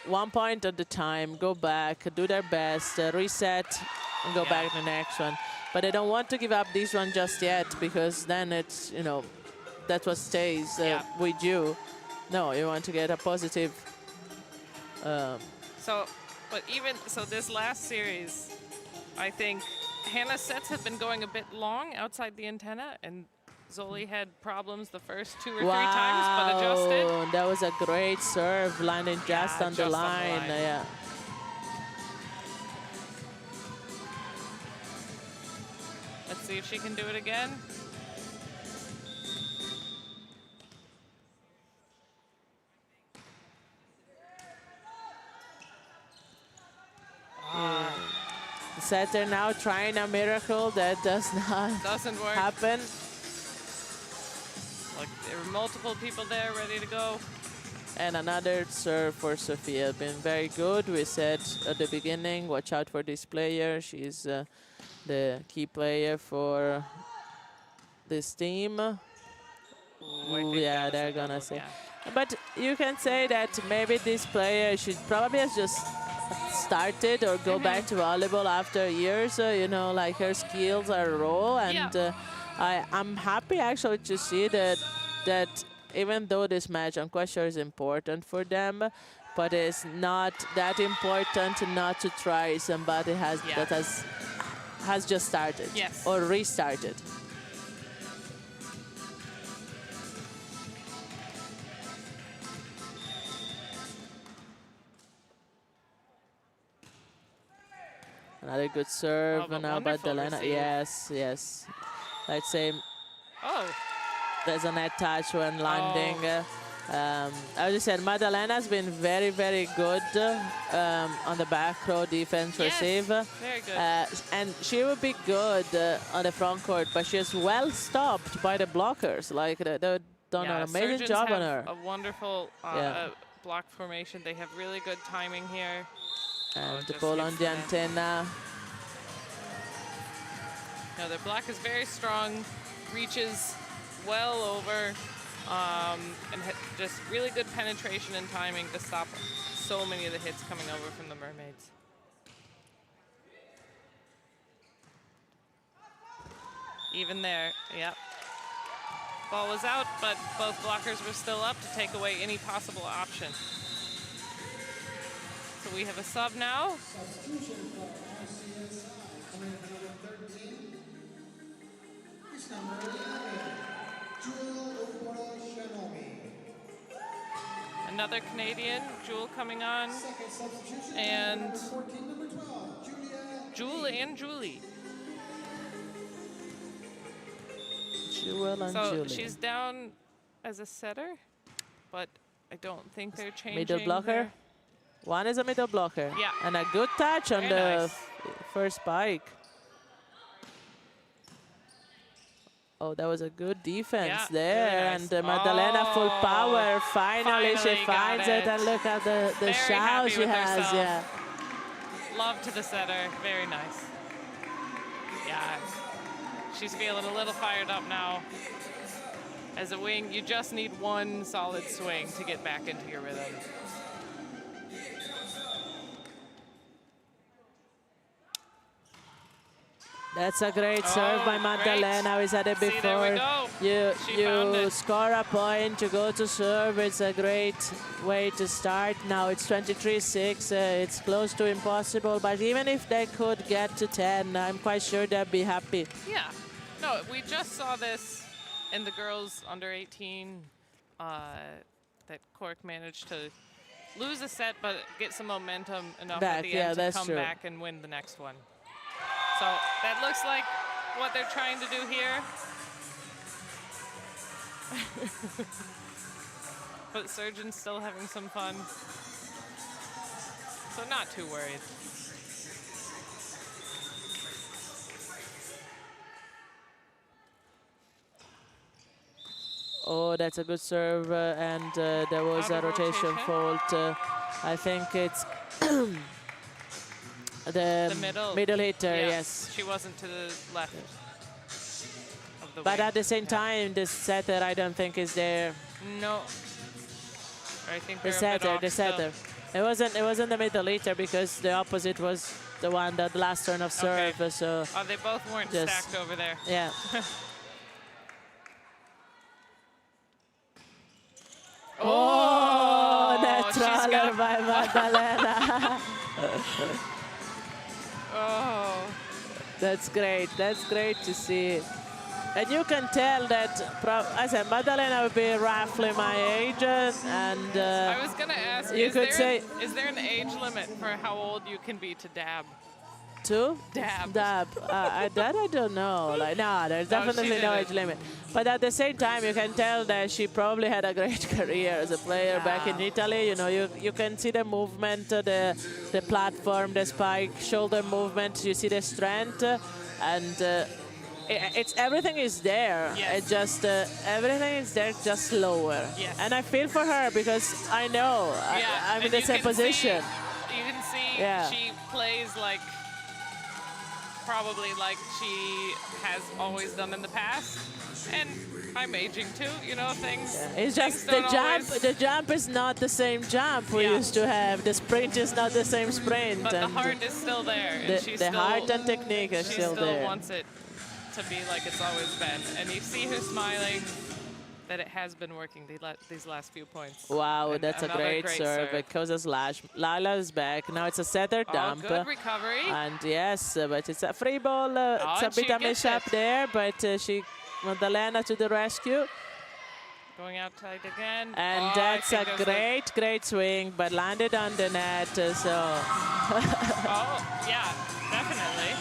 1 point at a time, go back, do their best, reset, and go back to the next one. But they don't want to give up this one just yet, because then it's, you know, that's what stays with you. No, you want to get a positive. But even so, this last series, I think Hannah's sets have been going a bit long outside the antenna, and Zoli had problems the first 2 or 3 times, but adjusted. That was a great serve, landing just on the line. Yeah. Let's see if she can do it again. The setter now trying a miracle that doesn't work. Happen. Like, there were multiple people there ready to go. And another serve for Sofia. Been very good. We said at the beginning, watch out for this player. She's the key player for this team. Ooh, I think Yeah, that was they're a gonna double, say. yeah. But you can say that maybe this player should probably has just started or go back to volleyball after years. You know, like her skills are raw, and I'm happy actually to see that even though this match I'm quite sure is important for them, but it's not that important not to try somebody that has just started or restarted. Another good serve now by Delena. Yes, yes. Let's say there's a net touch when landing. As you said, Madalena's been very, very good on the back row defense receive. Very good. And she would be good on the front court, but she's well stopped by the blockers. Like they've done an amazing job on her. A wonderful block formation. They have really good timing here. And the ball on the antenna. No, their block is very strong, reaches well over, and just really good penetration and timing to stop so many of the hits coming over from the Mermaids. Even there, yep. Ball was out, but both blockers were still up to take away any possible option. So we have a sub now. Substitution for RCSI, coming in number 13. It's number 11, Jewel Shanomi. Another Canadian, Jewel coming on. Second substitution, And number 14, number 12, Julia. Jewel and Julie. Jewel and So Julie. she's down as a setter, but I don't think they're changing. Middle blocker. her. One is a middle blocker. Yeah. And a good touch on Very the nice. first spike. Oh, that was a good defense Yeah, there. really nice. And Maddalena full power. Finally she Finally got finds it. And look at the Very shout happy she with has. herself. Yeah. Love to the setter. Very nice. Yeah. She's feeling a little fired up now. As a wing, you just need one solid swing to get back into your rhythm. That's a great serve by Maddalena. We said it See, there we before. go. She found You it. score a point, you go to serve. It's a great way to start. Now it's 23-6. It's close to impossible, but even if they could get to 10, I'm quite sure they'd be happy. Yeah. No, we just saw this in the girls under 18 that Cork managed to lose a set, but get some momentum enough at the end to come back and win the next one. So that looks like what they're trying to do here. But Surgeon's still having some fun. So not too worried. Oh, that's a good serve, and there was a rotation fault. I think it's the middle hitter, yes. She wasn't to the left of the But wing. at the same time, the setter I don't think is there. No. I think The they're a bit setter, off still. It wasn't the middle hitter because the opposite was the one that the last turn of serve. Okay. So Oh, they both weren't Just- stacked over there. yeah. Oh, that she's got- troller by Maddalena. Oh. That's great. That's great to see. And you can tell that, I said, Maddalena would be roughly my age, and I was going to ask, you is could there, say- is there an age limit for how old you can be to dab? two? Dab. That I don't know. Like, no, there's No, she definitely no didn't. age limit. But at the same time, you can tell that she probably had a great career as a player back in Italy. You know, you can see the movement, the platform, the spike, shoulder movement. You see the strength, and it's everything is there. Yes. It just everything is there, just slower. Yes. And I feel for her because I know I'm in and the you same can position. You can see Yeah. she plays like probably like she has always done in the past. And I'm aging too, you know, things. It's just things the don't jump. always- The jump is not the same jump we Yeah. used to have. The sprint is not the same sprint. But the and heart is still there. And the, she's the still, heart and technique is she still there. wants it to be like it's always been. And you see her smiling that it has been working these last few points. Wow, And that's a another great serve. It causes Lash. Lala is back. Now it's a setter Oh, dump. good recovery. And yes, but it's a free ball. It's a and she bit of gets mishap it. there, but Madalena to the rescue. Going out tight again. And Oh, I that's think a there's great swing, but landed on the net. Oh, yeah, definitely.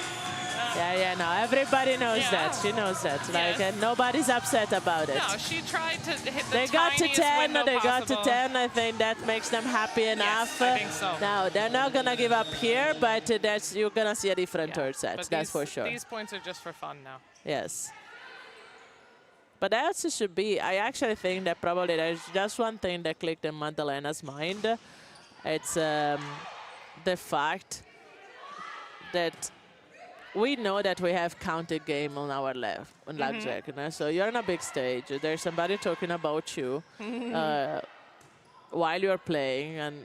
Yeah, no, everybody knows Yeah. that. She knows that. Like, Yes. and nobody's upset about it. No, she tried to hit the They got to tiniest 10. window They got to possible. 10. I think that makes them happy enough. I think so. Now they're not gonna give up here, but that's you're gonna see a different Yeah, third set. but That's for these- sure. These points are just for fun now. Yes. But that also should be. I actually think that probably there's just one thing that clicked in Madalena's mind. It's the fact that we know that we have counted game on our left, on blackjack. You know? So you're on a big stage. There's somebody talking about you while you're playing. And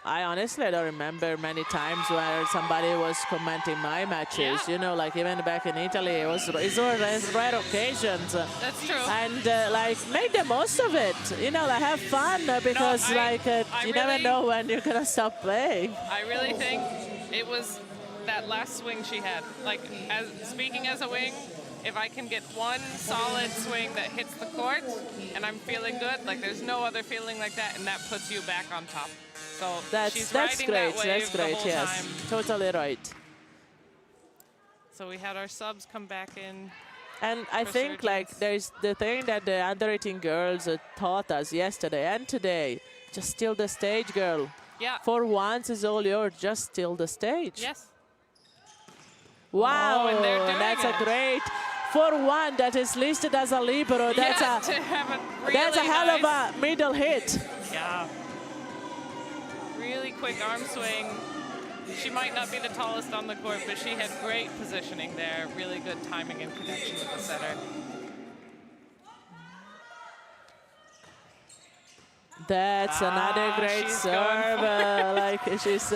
I honestly don't remember many times where somebody was commenting my matches. Yeah. You know, like even back in Italy, it's rare occasions. That's true. And like make the most of it. You know, like have fun because I you never really- know when you're gonna stop playing. I really think it was that last swing she had. Like, speaking as a wing, if I can get one solid swing that hits the court and I'm feeling good, like there's no other feeling like that, and that puts you back on top. So she's That's riding great. that wave That's great. the whole Yes, time. totally right. So we had our subs come back in. And I think like Resurgence. there's the thing that the under 18 girls taught us yesterday and today. Just steal the stage, girl. Yeah. For once, is all yours. Just steal the stage. Yes. Wow, Oh, and they're doing that's it. a great. For one that is listed as a libero, that's yeah, a to have a really that's a hell of nice- a middle hit. Yeah. Really quick arm swing. She might not be the tallest on the court, but she had great positioning there. Really good timing and connection with the setter. That's another great she's serve. going Like she's.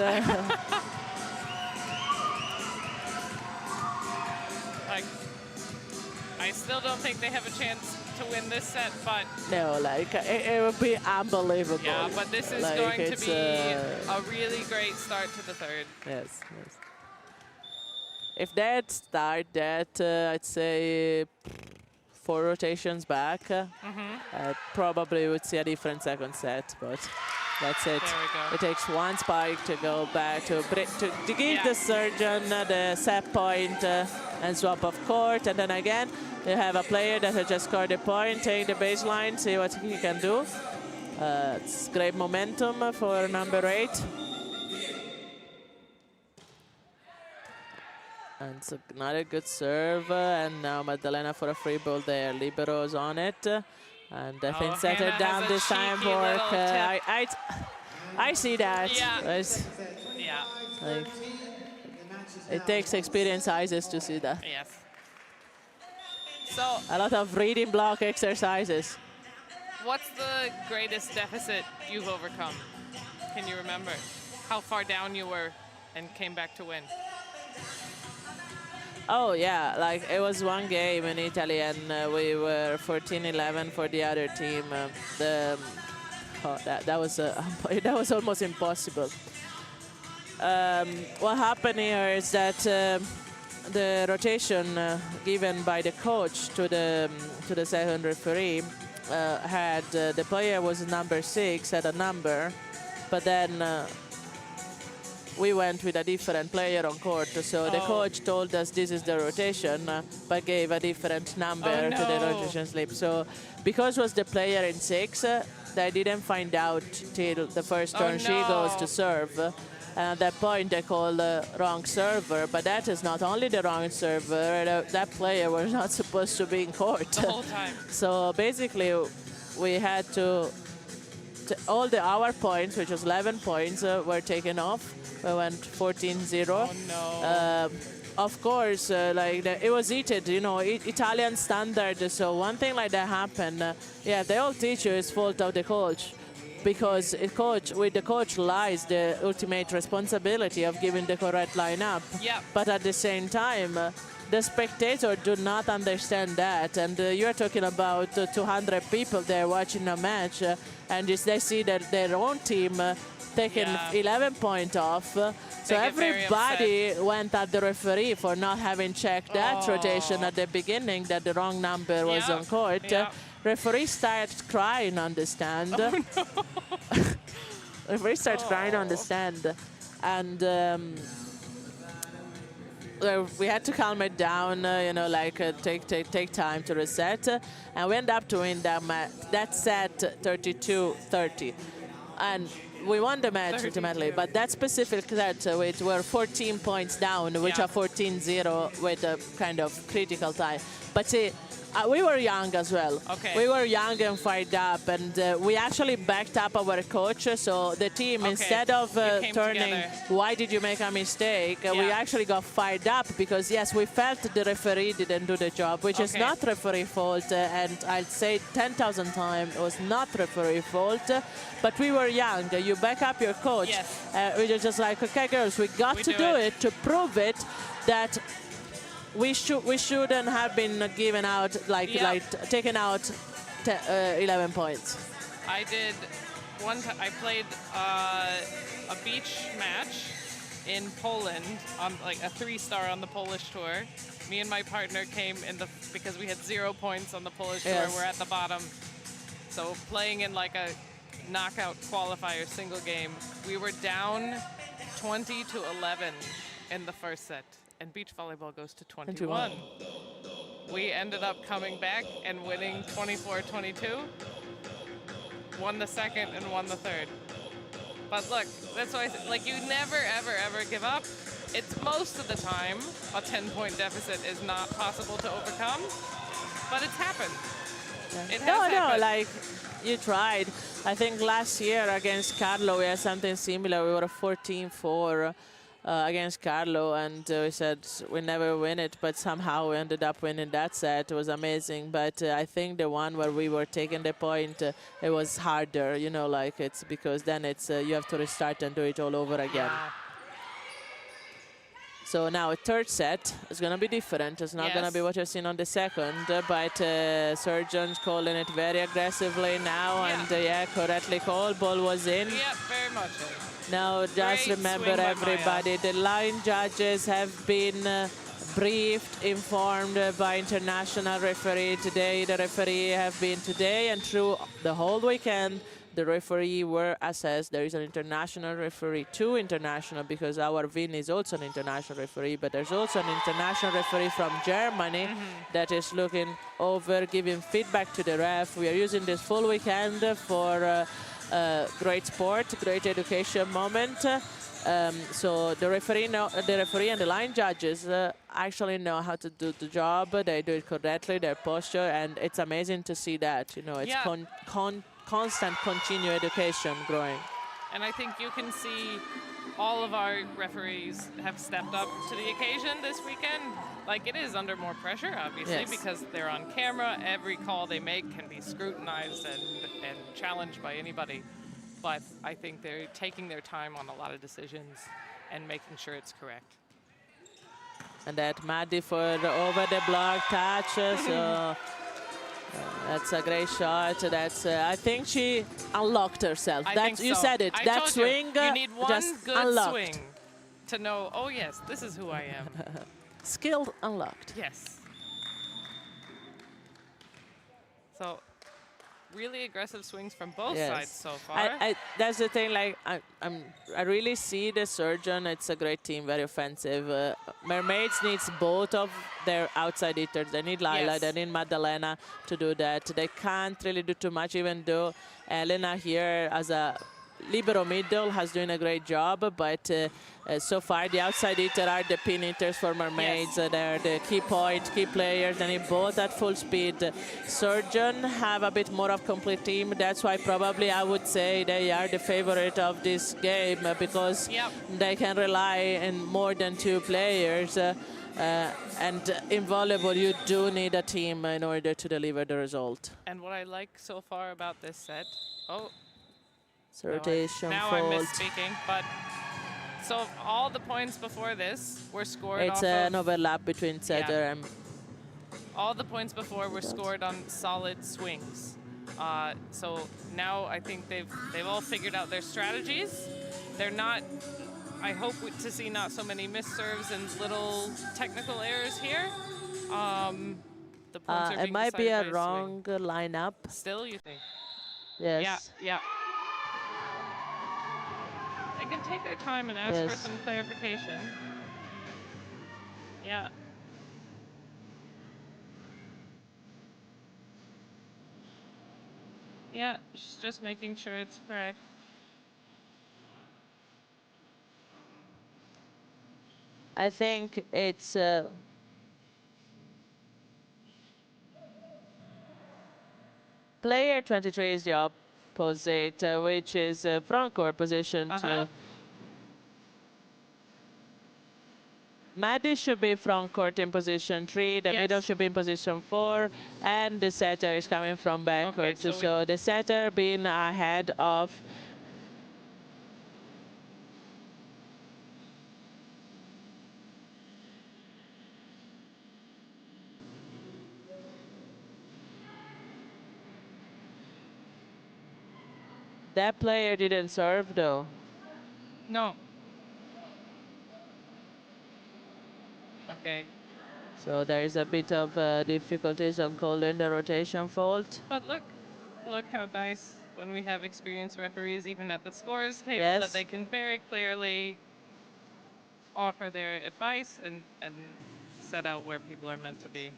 Like, I still don't think they have a chance to win this set, but No, like it would be unbelievable. yeah, but this is Like, going to it's, be a really great start to the third. Yes, yes. If that start that, I'd say 4 rotations back, probably would see a different second set, but that's it. There we go. It takes one spike to go back to give Yeah. the surgeon the set point and swap of court, and then again you have a player that has just scored a point, take the baseline, see what he can do. It's great momentum for number 8. And it's another good serve, and now Maddalena for a free ball there. Libero's on it, and I think set her Hannah down has a this time cheeky for little tip. I see that. Yeah. It's Yeah. like, it takes experienced eyes to see that. Yes. So, A lot of reading block exercises. what's the greatest deficit you've overcome? Can you remember how far down you were and came back to win? Oh yeah, like it was one game in Italy, and we were 14-11 for the other team. That was that was almost impossible. What happened here is that the rotation given by the coach to the second referee had the player was number 6 had a number, but then. We went with a different player on court, so the coach told us this is the rotation, but gave a different number to the no. rotation slip. So because was the player in 6, they didn't find out till the first turn she goes to serve. At that point, they called the wrong server, but that is not only the wrong server, that player was not supposed to be in court. The whole time. So basically, we had to all our points, which was 11 points, were taken off. We went 14-0. Oh no. Of course, it was heated, you know, Italian standard. So one thing like that happened. Yeah, the old teacher is fault of the coach, because with the coach lies the ultimate responsibility of giving the correct lineup. Yep. But at the same time, the spectators do not understand that, and you're talking about 200 people there watching a match, and they see that their own team taking 11 points off. So get very everybody went at the referee for not having checked that rotation at the beginning, that the wrong number was on court. Referee started crying on the stand. Oh, no. Referee starts crying on the stand, and we had to calm it down, you know, take time to reset, and we ended up to win that set 32-30, and we won the match ultimately. But that specific set, which were 14 points down, which are 14-0 with a kind of critical time. But see, we were young as well. Okay. We were young and fired up, and we actually backed up our coach. So the team, instead of turning, together. why did you make a mistake, we actually got fired up because, yes, we felt the referee didn't do the job, which is not referee fault. And I'll say 10,000 times it was not referee fault. But we were young. You back up your coach. Yes. We were just like, okay, girls, we got to do it to prove it that we shouldn't have been given out taken out 11 points. I did one time. I played a beach match in Poland on like a 3-star on the Polish tour. Me and my partner came because we had 0 points on the Polish tour. We're at the bottom. So playing in like a knockout qualifier single game, we were down 20-11 in the first set. And beach volleyball goes to 21. We ended up coming back and winning 24-22. Won the second and won the third. But look, that's why you never, ever, ever give up. It's most of the time a 10-point deficit is not possible to overcome, but it's happened. It has happened. You tried. I think last year against Carlo we had something similar. We were 14-4. Against Carlo, and we said we never win it, but somehow we ended up winning that set. It was amazing, but I think the one where we were taking the point, it was harder, you know, it's because then it's you have to restart and do it all over again. So now a third set is going to be different. It's not going to be what you've seen on the second, but Surgeon's calling it very aggressively now, and correctly called. Ball was in. Yep, very much so. Now, just remember, everybody, the line judges have been briefed, informed by international referee today. The referee have been today and through the whole weekend. The referee were assessed. There is an international referee, 2 international, because our Vin is also an international referee, but there's also an international referee from Germany that is looking over, giving feedback to the ref. We are using this full weekend for great sport, great education moment. So the referee and the line judges actually know how to do the job. They do it correctly, their posture, and it's amazing to see that. You know, it's constant, continued education growing. And I think you can see all of our referees have stepped up to the occasion this weekend. It is under more pressure, obviously, because they're on camera. Every call they make can be scrutinized and challenged by anybody. But I think they're taking their time on a lot of decisions and making sure it's correct. And that Maddie for the over the block touch. So that's a great shot. That's I think she unlocked herself. You said it. That swing you need one just good unlocked. swing to know, oh yes, this is who I am. Skill unlocked. Yes. So really aggressive swings from both sides so far. That's the thing. I really see the Surgeon. It's a great team, very offensive. Mermaids needs both of their outside hitters. They need Laila, they need Maddalena to do that. They can't really do too much, even though Elena here as a libero middle has doing a great job, but so far the outside hitter are the pin hitters for Mermaids. Yes. They're the key point, key players, and if both at full speed. Surgeon have a bit more of complete team. That's why probably I would say they are the favorite of this game because Yep. they can rely on more than 2 players. And in volleyball, you do need a team in order to deliver the result. And what I like so far about this set, So rotation, now I'm fault. misspeaking, but so all the points before this were scored It's off an of, overlap between setter and all the points before were scored on solid swings. So now I think they've all figured out their strategies. They're not. I hope to see not so many missed serves and little technical errors here. The points are it being might be decided a by wrong lineup. swing. Still, you think? Yes. Yeah. They can take their time and ask for Yes. some clarification. Yeah. Yeah, she's just making sure it's correct. I think it's player 23 is the opposite, which is front court position. Maddie should be front court in position 3, the Yes. middle should be in position 4, and the setter is coming from backwards. Okay, so So the setter being ahead of that player didn't serve though. No. Okay. So there is a bit of difficulties on calling the rotation fault. But look how nice when we have experienced referees, even at the scores table, Yes. that they can very clearly offer their advice and set out where people are meant to be.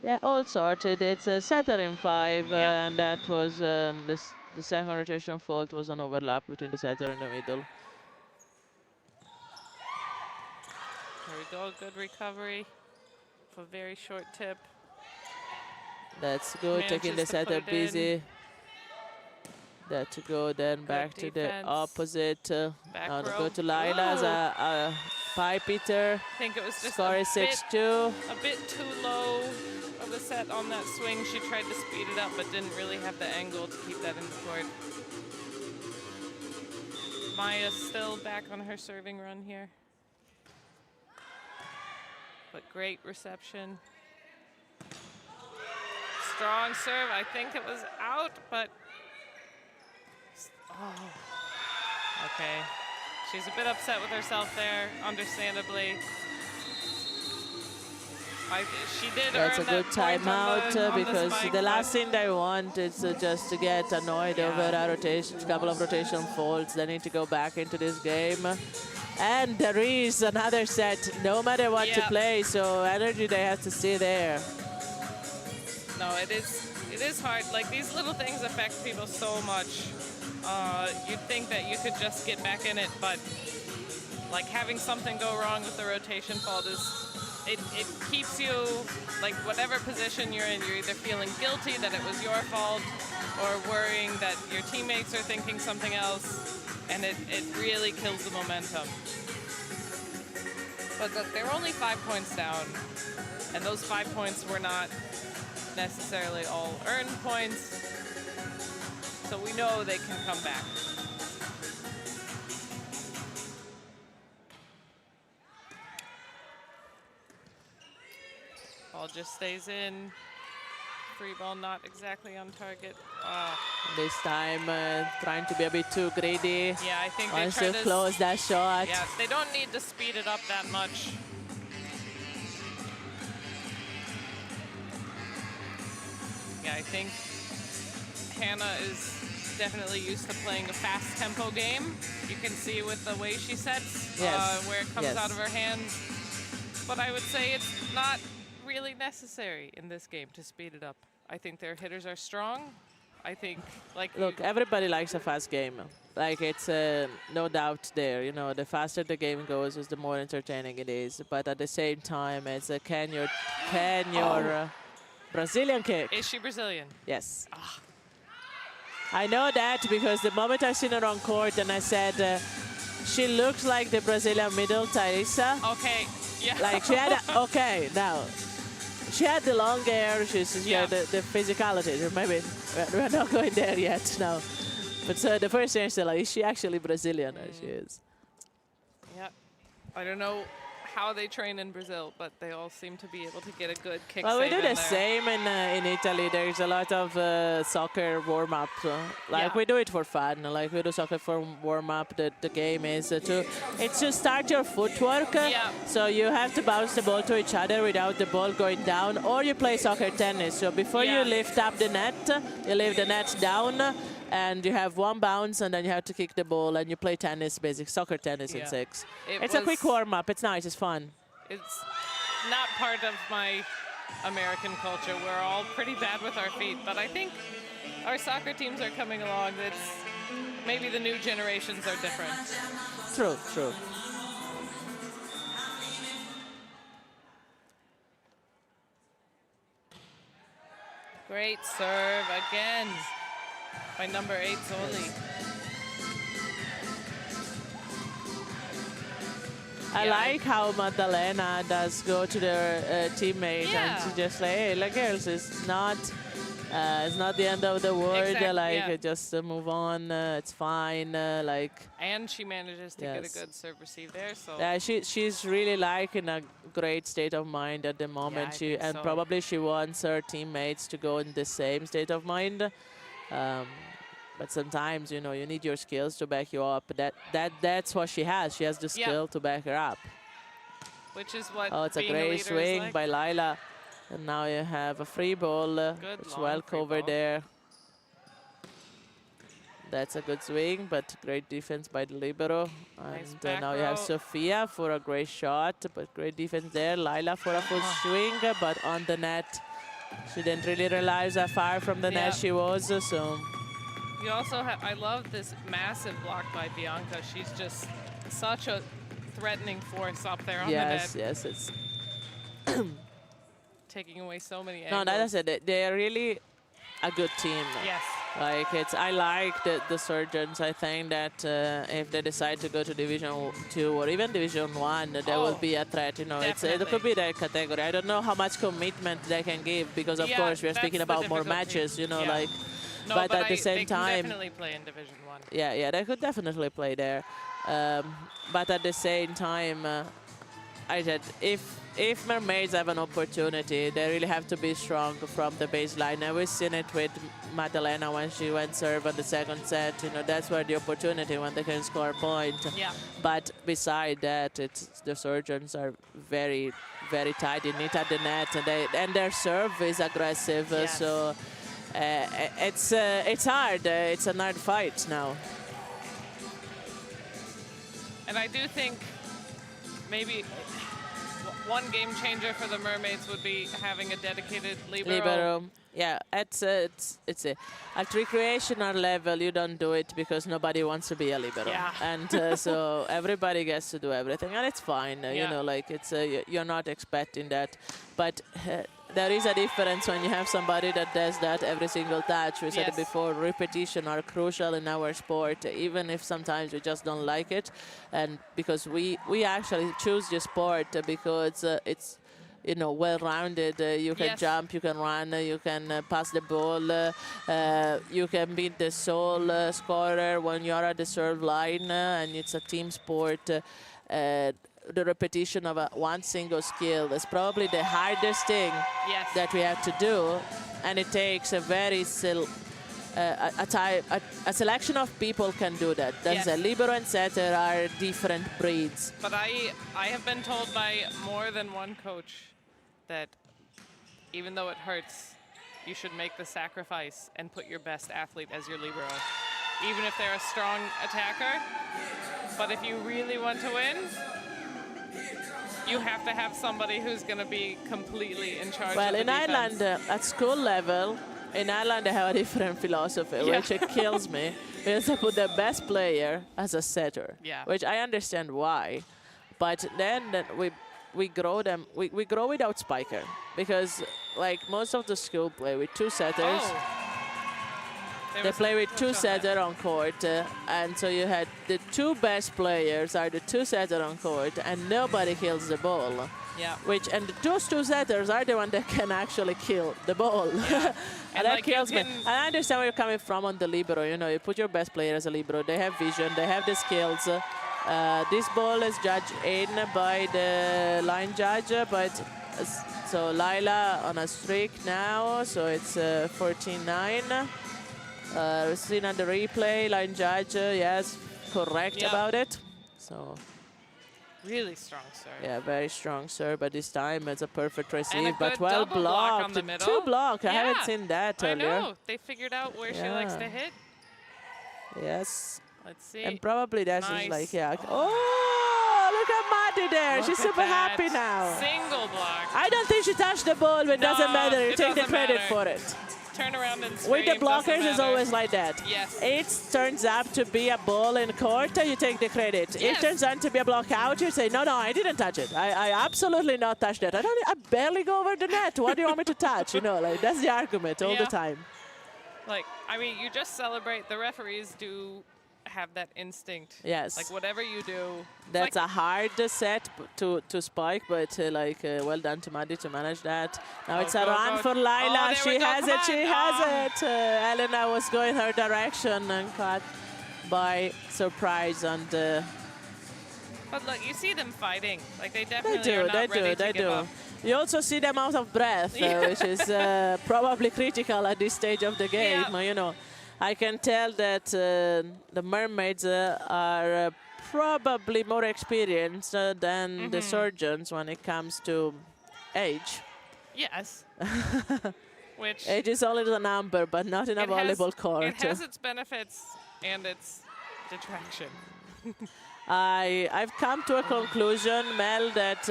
Yeah, all sorted. It's a setter in 5, Yeah. and that was the second rotation fault was an overlap between the setter and the middle. There we go, good recovery. A very short tip. That's good, taking the Manages to put setter it in. busy. That to go then back to the defense. opposite. Back Now to row. go to Lila's a pipe hitter. I think it was just Score a is bit 6-2. too low of a set on that swing. She tried to speed it up, but didn't really have the angle to keep that in the court. Maya's still back on her serving run here. But great reception. Strong serve. I think it was out, but okay. She's a bit upset with herself there, understandably. She did That's a earn good that point on timeout the because spike, the last but thing they want is just to get annoyed over a rotation, couple of rotation faults. They need to go back into this game. And there is another set, no matter what to Yeah. play, so energy they have to stay there. no, it is hard. Like, these little things affect people so much. You'd think that you could just get back in it, but like having something go wrong with the rotation fault it keeps you, like, whatever position you're in, you're either feeling guilty that it was your fault or worrying that your teammates are thinking something else, and it really kills the momentum. But look, they're only 5 points down, and those 5 points were not necessarily all earned points, so we know they can come back. Ball just stays in. Free ball not exactly on target. This time trying to be a bit too greedy. Yeah, I think they Wants try to to close that shot. Yeah, they don't need to speed it up that much. Yeah, I think Hannah is definitely used to playing a fast tempo game. You can see with the way she sets, Yes. where it comes Yes. out of her hands. but I would say it's not really necessary in this game to speed it up. I think their hitters are strong. I think, like, Look, everybody likes a fast game. Like, it's no doubt there. You know, the faster the game goes, is the more entertaining it is. But at the same time, it's a can your Brazilian kick. is she Brazilian? Yes. I know that because the moment I seen her on court and I said, she looks like the Brazilian middle, Thaisa. Okay, yeah. Like she had, okay, now. She had the long hair, she's Yeah. the physicality. Maybe we're not going there yet now. But so the first thing is like, is she actually Brazilian? She is. Yeah. I don't know how they train in Brazil, but they all seem to be able to get a good kick Well, we save do in the there. same in Italy. There's a lot of soccer warm-up. Like Yeah. we do it for fun. Like we do soccer for warm-up. The game is to start your footwork. Yeah. So you have to bounce the ball to each other without the ball going down, or you play soccer tennis. So before you Yeah. lift up the net, you leave the net down. And you have one bounce, and then you have to kick the ball, and you play tennis, basic soccer tennis in Yeah. 6. It It's a quick was- warm-up. It's nice. It's fun. It's not part of my American culture. We're all pretty bad with our feet, but I think our soccer teams are coming along. It's maybe the new generations are different. True, true. Great serve again by number 8, Zoli. I Yeah. like how Maddalena does go to their teammate Yeah. and she just like, hey, like girls, it's not the end of the world. Exactly, Like yeah. just move on. It's fine. Like And she manages to get Yes. a good serve receive there. So she's really like in a great state of mind at the moment. I think so. Probably she wants her teammates to go in the same state of mind. But sometimes, you know, you need your skills to back you up. That's what she has. She has the Yeah. skill to back her up. which is what Oh, it's a being great leader is swing like. by Lila. And now you have a free ball. Good It's long well free covered ball. there. That's a good swing, but great defense by the libero. Nice And back now you have row. Sofia for a great shot, but great defense there. Lila for a full swing, but on the net. She didn't really realize how far from the Yeah. net she was, so You also have, I love this massive block by Bianca. She's just such a threatening force up there on yes, the net, yes, it's taking away so many no. angles. That I said, they're really a good team. Yes. Like I like the surgeons. I think that if they decide to go to Division 2 or even Division 1, there will Oh, be a threat. You know, it definitely. could be that category. I don't know how much commitment they can give because, of Yeah, course, we're that's speaking the about more difficulty. matches. You know, Yeah. like. No, but at the they same can time, definitely play in Division 1. yeah, they could definitely play there. But at the same time, I said if Mermaids have an opportunity, they really have to be strong from the baseline. And we've seen it with Maddalena when she went serve on the second set. You know, that's where the opportunity when they can score a point. Yeah. But beside that, it's the surgeons are very, very tight in it at the net, and their serve is aggressive. Yes. So it's hard. It's a hard fight now. And I do think maybe one game changer for the Mermaids would be having a dedicated libero. Yeah, it's at recreational level. You don't do it because nobody wants to be a libero, Yeah. and so everybody gets to do everything, and it's fine. You Yeah. know, like you're not expecting that, but. There is a difference when you have somebody that does that every single touch. We said it Yes. before, repetition are crucial in our sport, even if sometimes we just don't like it. And because we actually choose the sport because it's, you know, well-rounded. You can Yes. jump, you can run, you can pass the ball, you can be the sole scorer when you're at the serve line, and it's a team sport. The repetition of one single skill is probably the hardest thing Yes. that we have to do, and it takes a very a selection of people can do that. There's Yes. a libero and setter are different breeds. But I have been told by more than one coach that even though it hurts, you should make the sacrifice and put your best athlete as your libero. Even if they're a strong attacker. But if you really want to win, you have to have somebody who's going to be completely in charge Well, of the in defense. Ireland, at school level, in Ireland they have a different philosophy, Yeah. which it kills me. Because they put the best player as a setter, Yeah. which I understand why. But then we grow them. We grow without spiker because like most of the school play with two setters. Oh. There They was play a with touch two on that. setter on court, and so you had the two best players are the two setter on court, and nobody kills the ball. Yeah. And those two setters are the one that can actually kill the ball. and And, that like, you kills me. can- And I understand where you're coming from on the libero. You know, you put your best player as a libero. They have vision. They have the skills. This ball is judged in by the line judge, but so Laila on a streak now. So it's 14-9. We've seen on the replay, line judge, yes, correct Yeah. about it. So. Really strong serve. Yeah, very strong serve, but this time it's a perfect receive, good but well double block on blocked. the middle. Two block. I haven't Yeah. seen that I earlier. know. They figured out where she likes to Yeah. hit. Yes, Let's see. and probably that's just Nice. like Oh, look at Maddie there. Look She's at super that. happy now. Single block. I don't think she touched the ball, but it No, doesn't matter. You it take the doesn't credit matter. for it. Turn around and With scream, the doesn't blockers, it's matter. always like that. Yes. It turns out to be a ball in court, you take the credit. It Yes. turns out to be a block out, you say, no, I didn't touch it. I absolutely not touched it. I barely go over the net. What do you want me to touch? You know, like that's the argument all the Yeah. time. Like, I mean, you just celebrate. The referees do have that instinct. Yes. Like, whatever you do. it's That's like, a hard set to spike, but well done to Maddie to manage that. Now Oh, it's a go, run go. for Laila. Oh, there She we go. has Come it. She on. has Oh. it. Elena was going her direction and caught by surprise. And But look, you see them fighting. Like, they they definitely are do, not they ready do, to they give do. up. You also see them out of breath, Yeah. which is probably critical at this stage of the game. Yeah. You know, I can tell that the Mermaids are probably more experienced than the Surgeons when it comes to age. Yes. Which Age is only the number, but not in a it has- volleyball court. It has its benefits and its detraction. I've come to a conclusion, Mel, that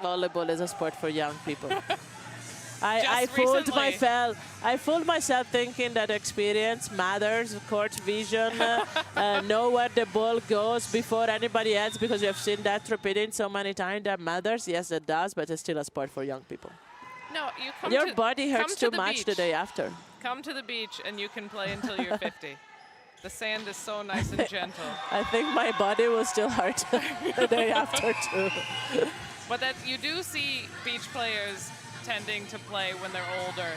volleyball is a sport for young people. I Just fooled recently. myself. I fooled myself thinking that experience matters, court vision, know where the ball goes before anybody else, because you have seen that repeating so many times. That matters. Yes, it does, but it's still a sport for young people. No, you come Your to, body come hurts to too the much beach. the day after. Come to the beach and you can play until you're 50. The sand is so nice and gentle. I think my body will still hurt the day after too. But that you do see beach players tending to play when they're older,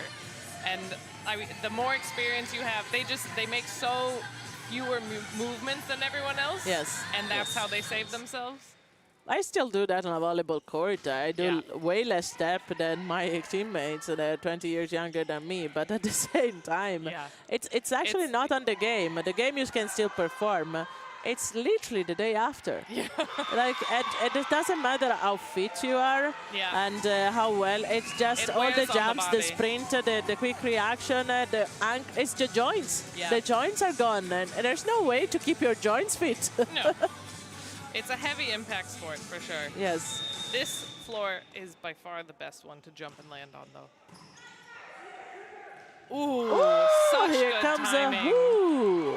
and I mean, the more experience you have, they make so fewer movements than everyone else. Yes, and that's yes. how they save themselves. I still do that on a volleyball court. I do Yeah. way less step than my teammates that are 20 years younger than me. But at the same time, Yeah. it's actually It's- not on the game. The game you can still perform. It's literally the day after. Yeah. Like it doesn't matter how fit you are Yeah. and how well. It's just It all the wears on the jumps, the body. sprint, the quick reaction, it's the joints. Yeah. The joints are gone, and there's no way to keep your joints fit. No. It's a heavy impact sport for sure. Yes. This floor is by far the best one to jump and land on, though. Ooh, such Here good comes timing. a whoo.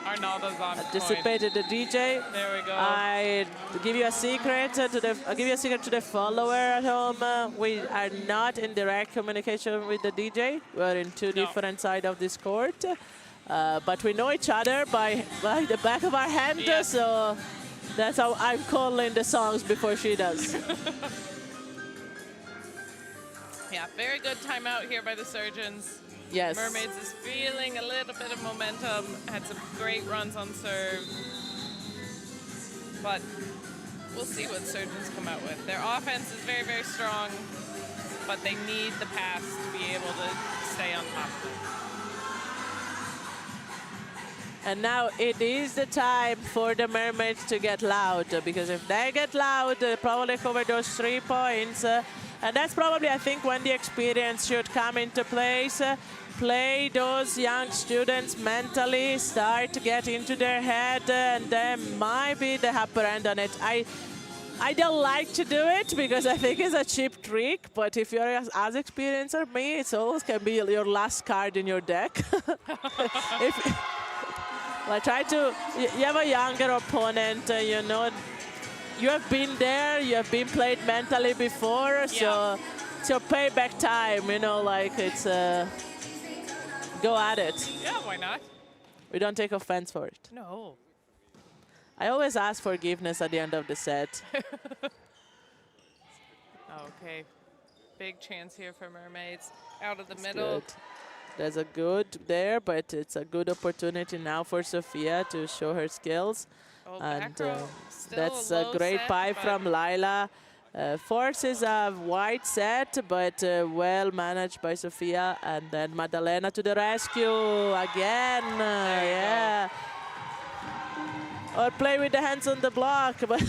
Arnaldo's on point. Anticipated the DJ. There we go. I give you a secret to the follower at home. We are not in direct communication with the DJ. We're in two different sides of this court, but we know each other by the back of our hand. Yes. So that's how I'm calling the songs before she does. Yeah, very good timeout here by the Surgeons. Yes. Mermaids is feeling a little bit of momentum, had some great runs on serve. But we'll see what Surgeons come out with. Their offense is very, very strong, but they need the pass to be able to stay on top of it. And now it is the time for the Mermaids to get loud, because if they get loud, they probably cover those 3 points. And that's probably, I think, when the experience should come into place. Play those young students mentally, start to get into their head, and then might be the upper end on it. I don't like to do it because I think it's a cheap trick, but if you're as experienced as me, it always can be your last card in your deck. Like try to, you have a younger opponent, you know, you have been there, you have been played mentally before, so it's your payback time, you know, like it's, go at it. Yeah, why not? We don't take offense for it. No. I always ask forgiveness at the end of the set. Okay. Big chance here for Mermaids. Out of the It's middle. good. There's a good there, but it's a good opportunity now for Sofia to show her skills. Oh, And back row. Still that's a a low great set, pipe but from Lila. Forces a wide set, but well managed by Sofia. And then Maddalena to the rescue again. Yeah. Or play with the hands on the block. But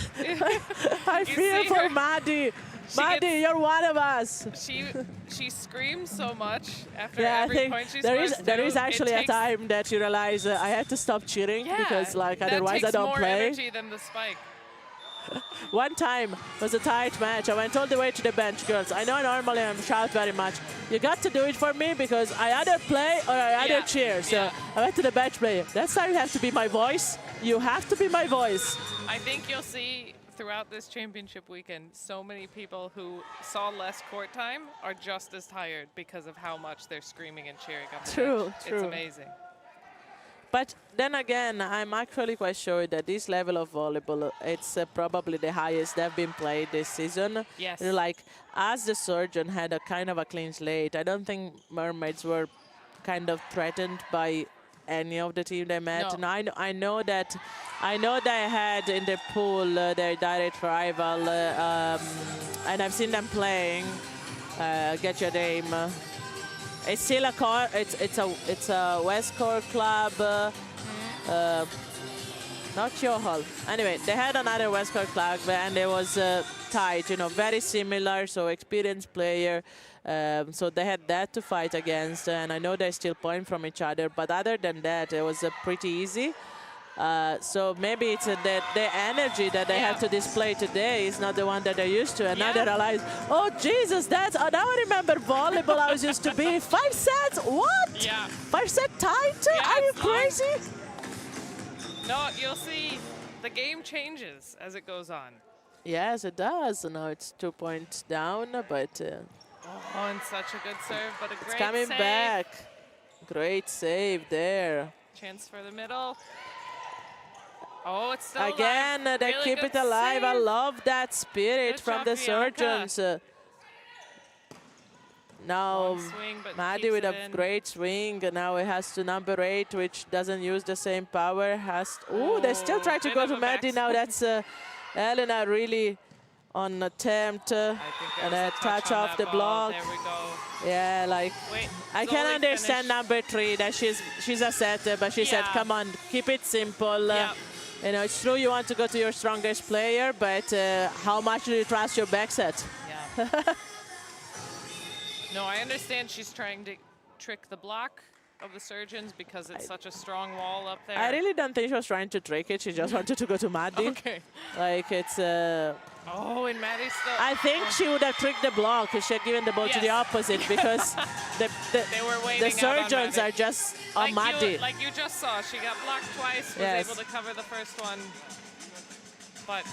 I fear see for her? Maddie. Maddie, gets- you're one of us. She screams so much after Yeah, I every think point she there is scores. there too. is It actually a takes- time that you realize I have to stop cheering because like that otherwise I takes don't more play. energy than the spike. One time was a tight match. I went all the way to the bench, girls. I know normally I'm shout very much. You got to do it for me because I either play or I either cheer. So yeah. I went to the bench player. That's how you have to be my voice. You have to be my voice. I think you'll see throughout this championship weekend, so many people who saw less court time are just as tired because of how much they're screaming and cheering up the True, bench. true. It's amazing. But then again, I'm actually quite sure that this level of volleyball, it's probably the highest they've been played this season. Yes. Like, as the surgeon had a kind of a clean slate, I don't think Mermaids were kind of threatened by any of the team they met. No. And I know they had in the pool their direct rival, and I've seen them playing. Get your name. It's still a car. It's a West Core club. Not Johal. Anyway, they had another West Core club, and it was tight. You know, very similar. So experienced player. So they had that to fight against, and I know they still point from each other. But other than that, it was pretty easy. So maybe it's the energy that they have to display today is not the one that they're used to. And now they realize, oh, Jesus, now I remember volleyball I was used to be. 5 sets? What? Yeah. 5 set tight? Yeah, Are you it's long. crazy? No, you'll see the game changes as it goes on. Yes, it does. Now it's 2 points down, but Oh, and such a good serve, but a great it's coming save. back. Great save there. Chance for the middle. Oh, it's still Again, alive. they Really keep good it alive. I save. love that spirit Good from job, the Bianca. surgeons. Now Long swing, but Maddie keeps with it a in. great swing. Now it has to number 8, which doesn't use the same power. Ooh, they still try to bit go of to a Maddie. Now that's Elena really on attempt I think and there a was a touch on off that the ball. block. There we go. Yeah, like Wait, I can Zoli understand finished. number 3 that she's a setter, but she said, Yeah. "Come on, keep it simple." Yeah. You know, it's true you want to go to your strongest player, but how much do you trust your back set? Yeah. No, I understand she's trying to trick the block of the surgeons because it's such a strong wall up there. I really don't think she was trying to trick it. She just wanted to go to Maddie. Okay. Like it's. Oh, and Maddie's still. I think she would have tricked the block if she had given the ball to the Yes. opposite because They were the waiting out on surgeons Maddie. are just on Maddie. Like you just saw, she got blocked twice, was Yes. able to cover the first one. But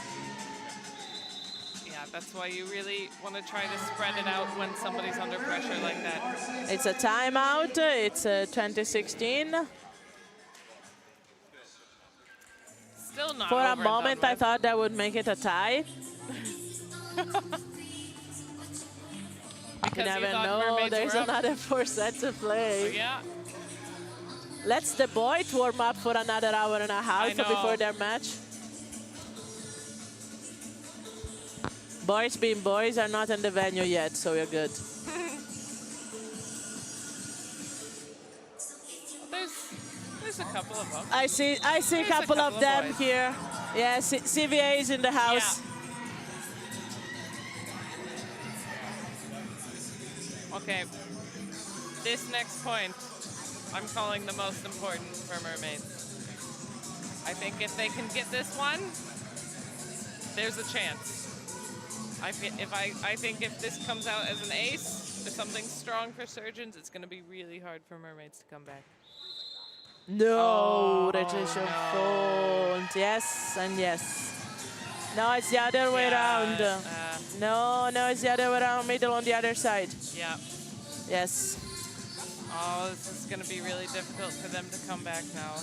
yeah, that's why you really want to try to spread it out when somebody's under pressure like that. It's a timeout. It's 2016. Still not For over a and moment, done I with. thought that would make it a tie. You Because never thought know. Mermaids There's were up. another 4 sets to play. Yeah, Let's the boys warm up for another hour and a half know. before their match. Boys being boys are not in the venue yet, so we're good. there's a couple of them. I see a There's a couple of couple of them boys. here. Yeah, CVA is in the house. Okay. This next point, I'm calling the most important for Mermaids. I think if they can get this one, there's a chance. I think if this comes out as an ace, or something strong for Surgeons, it's going to be really hard for Mermaids to come back. No, Oh, rotation no. fold. Yes and yes. No, it's the other way around. No, it's the other way around. Middle on the other side. Yeah. Yes. Oh, this is going to be really difficult for them to come back now.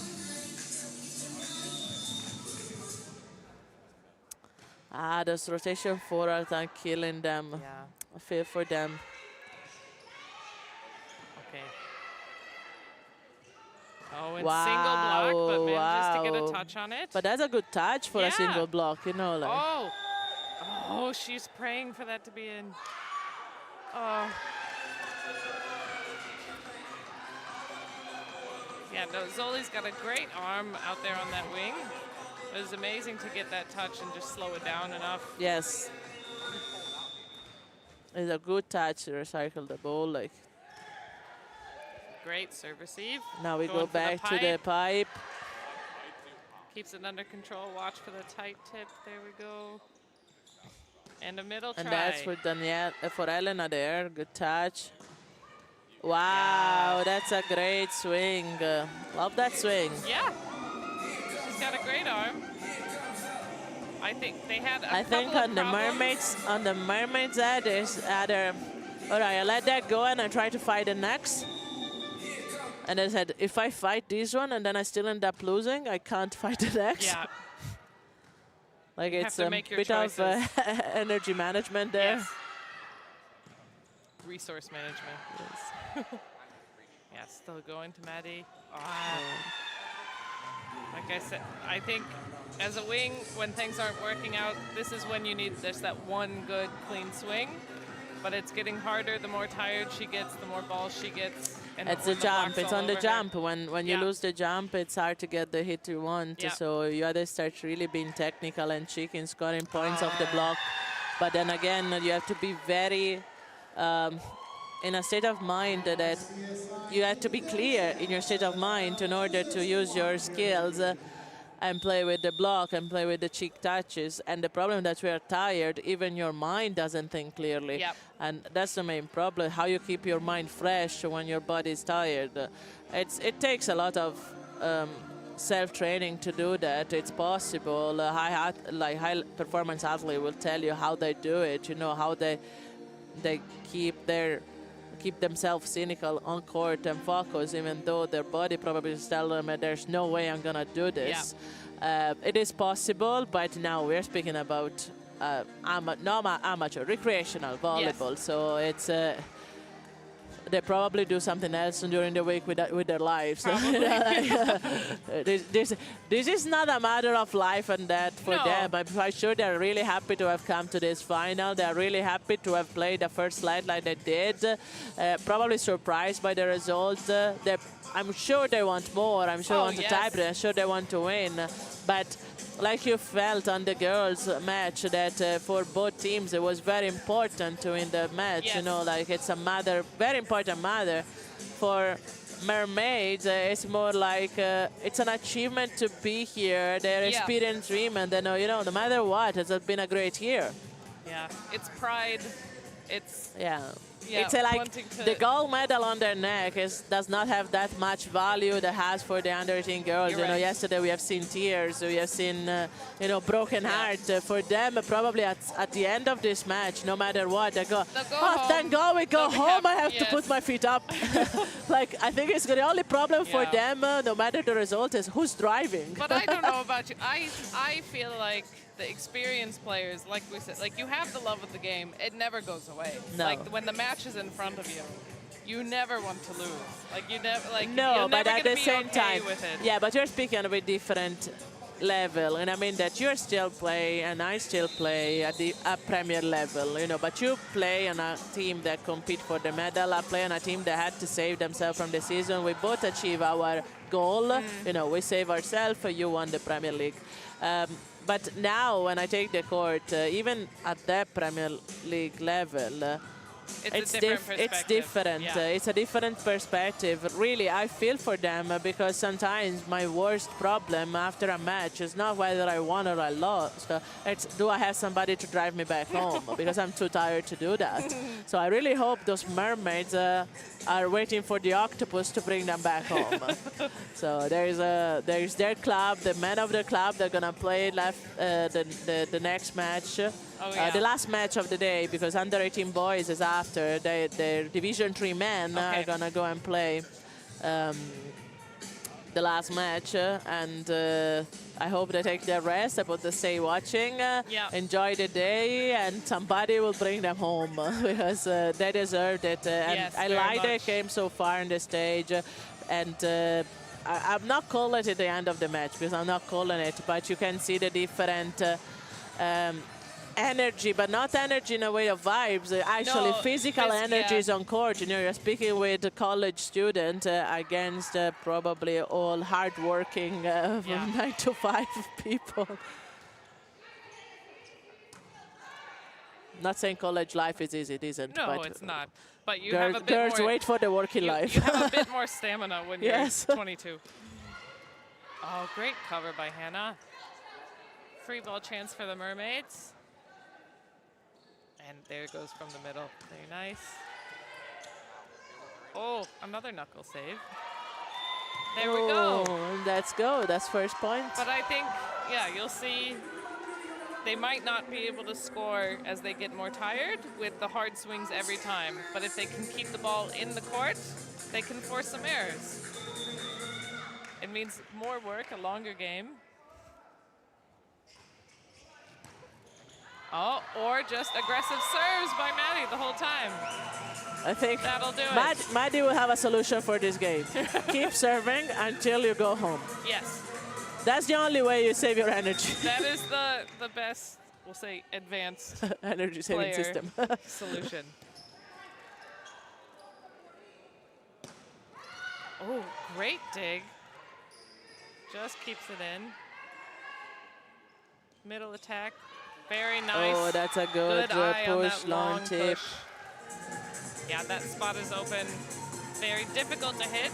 Those rotation forwards are killing them. Yeah. I feel for them. Okay. Oh, and single block, but manages to get a wow. touch on it. But that's a good touch for a Yeah. single block, you know. Like. Oh, she's praying for that to be in. Oh. Yeah, no, Zoli's got a great arm out there on that wing. It was amazing to get that touch and just slow it down enough. Yes. It's a good touch to recycle the ball. Like. Great serve receive. Now we Going go for back to the pipe. Keeps it under control. Watch for the tight tip. There we go. And a middle And try. that's for Danielle, for Elena there. Good touch. Wow, that's a great swing. Love that swing. Yeah. She's got a great arm. I think they had a I think couple on of the problems. Mermaids side, there's other. All right, I let that go and I try to fight the next. And I said, if I fight this one and then I still end up losing, I can't fight the next. Yeah. Like You have it's to a make your bit of choices. energy management there. Yes. Resource management. Yeah, still going to Maddie. Ah. Like I said, I think as a wing, when things aren't working out, this is when you need just that one good, clean swing. But it's getting harder the more tired she gets, the more balls she gets. And It's when the the jump. block's It's all on the over her. jump. When you Yeah. lose the jump, it's hard to get the hit you want. Yeah. So you either start really being technical and cheeky and scoring points off the block. But then again, you have to be very in a state of mind that you have to be clear in your state of mind in order to use your skills and play with the block and play with the cheek touches. And the problem that we are tired, even your mind doesn't think clearly. Yep. And that's the main problem, how you keep your mind fresh when your body is tired. It takes a lot of self-training to do that. It's possible. High performance athlete will tell you how they do it, you know, how they keep themselves cynical on court and focus, even though their body probably tells them there's no way I'm gonna do this. It is possible, but now we're speaking about amateur, recreational volleyball. Yes. So it's they probably do something else during the week with their lives. This is not a matter of life and death for No. them. I'm sure they're really happy to have come to this final. They're really happy to have played the first slide like they did. Probably surprised by the result. I'm sure they want more. I'm sure they want to yes. type it. I'm sure they want to win. But like you felt on the girls' match, that for both teams it was very important to win the match. Yes. You know, like it's a matter, very important matter. For Mermaids, it's more like it's an achievement to be here. They're Yeah. experienced women. They know, you know, no matter what, it's been a great year. Yeah, it's pride. It's Yeah. Yeah, It's like wanting to- the gold medal on their neck does not have that much value that has for the under 18 girls. You're You know, right. yesterday we have seen tears, we have seen, you know, broken heart. For them, probably at the end of this match, no matter what, they go, They'll go oh, home. thank God we go They'll be home. I happy, have to yes. put my feet up. Like, I think it's the only problem for Yeah. them, no matter the result, is who's driving. But I don't know about you. I feel like the experienced players, like we said, like you have the love of the game. It never goes away. No. Like when the match is in front of you, you never want to lose. Like you never like No, you're but never at gonna the be same okay time, with it. yeah, but you're speaking of a different level, and I mean that you still play and I still play at the Premier level, you know, but you play on a team that compete for the medal. I play on a team that had to save themselves from the season. We both achieve our goal, you know, we save ourselves, you won the Premier League. But now when I take the court, even at that Premier League level, It's a different perspective. It's different. Yeah. It's a different perspective. Really, I feel for them because sometimes my worst problem after a match is not whether I won or I lost. It's do I have somebody to drive me back home because I'm too tired to do that. So I really hope those mermaids are waiting for the octopus to bring them back home. So there's their club, the men of the club. They're gonna play the next match. Oh, yeah. The last match of the day, because under 18 boys is after. The Division 3 men are gonna go and play the last match, and I hope they take their rest. I put the stay watching, enjoy the day, and somebody will bring them home because they deserved it. And Yes, I very like they much. came so far in the stage, and I'm not calling it at the end of the match because I'm not calling it, but you can see the different energy, but not energy in a way of vibes. Actually, No, physical energy yeah. is on court. You know, you're speaking with a college student against probably all hardworking 9 to 5 people. Not saying college life is easy, it isn't. No, but it's not. But you have a bit girls more. wait for the working life. You have a bit more stamina when Yes. you're 22. Oh, great cover by Hannah. Free ball chance for the Mermaids. And there it goes from the middle. Very nice. Oh, another knuckle save. There we go. Let's go. That's first point. But I think, yeah, you'll see they might not be able to score as they get more tired with the hard swings every time. But if they can keep the ball in the court, they can force some errors. It means more work, a longer game. Oh, or just aggressive serves by Maddie the whole time. I think That'll do it. Maddie will have a solution for this game. Keep serving until you go home. Yes, That's the only way you save your energy. that is the best, we'll say, advanced Energy saving player system. solution. Oh, great dig. Just keeps it in. Middle attack. Very nice. Oh, that's a good eye on push, that long tip. push. Yeah, that spot is open. Very difficult to hit,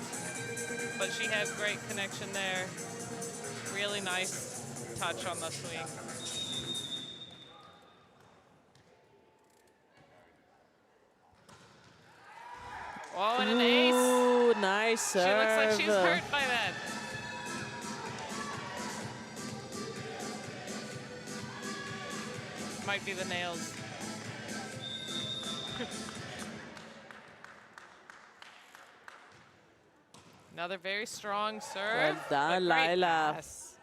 but she has great connection there. Really nice touch on the swing. Oh, and an ace. Ooh, nice serve. She looks like she's hurt by that. Might be the nails. Another very strong serve. Well done, but great Laila. pass.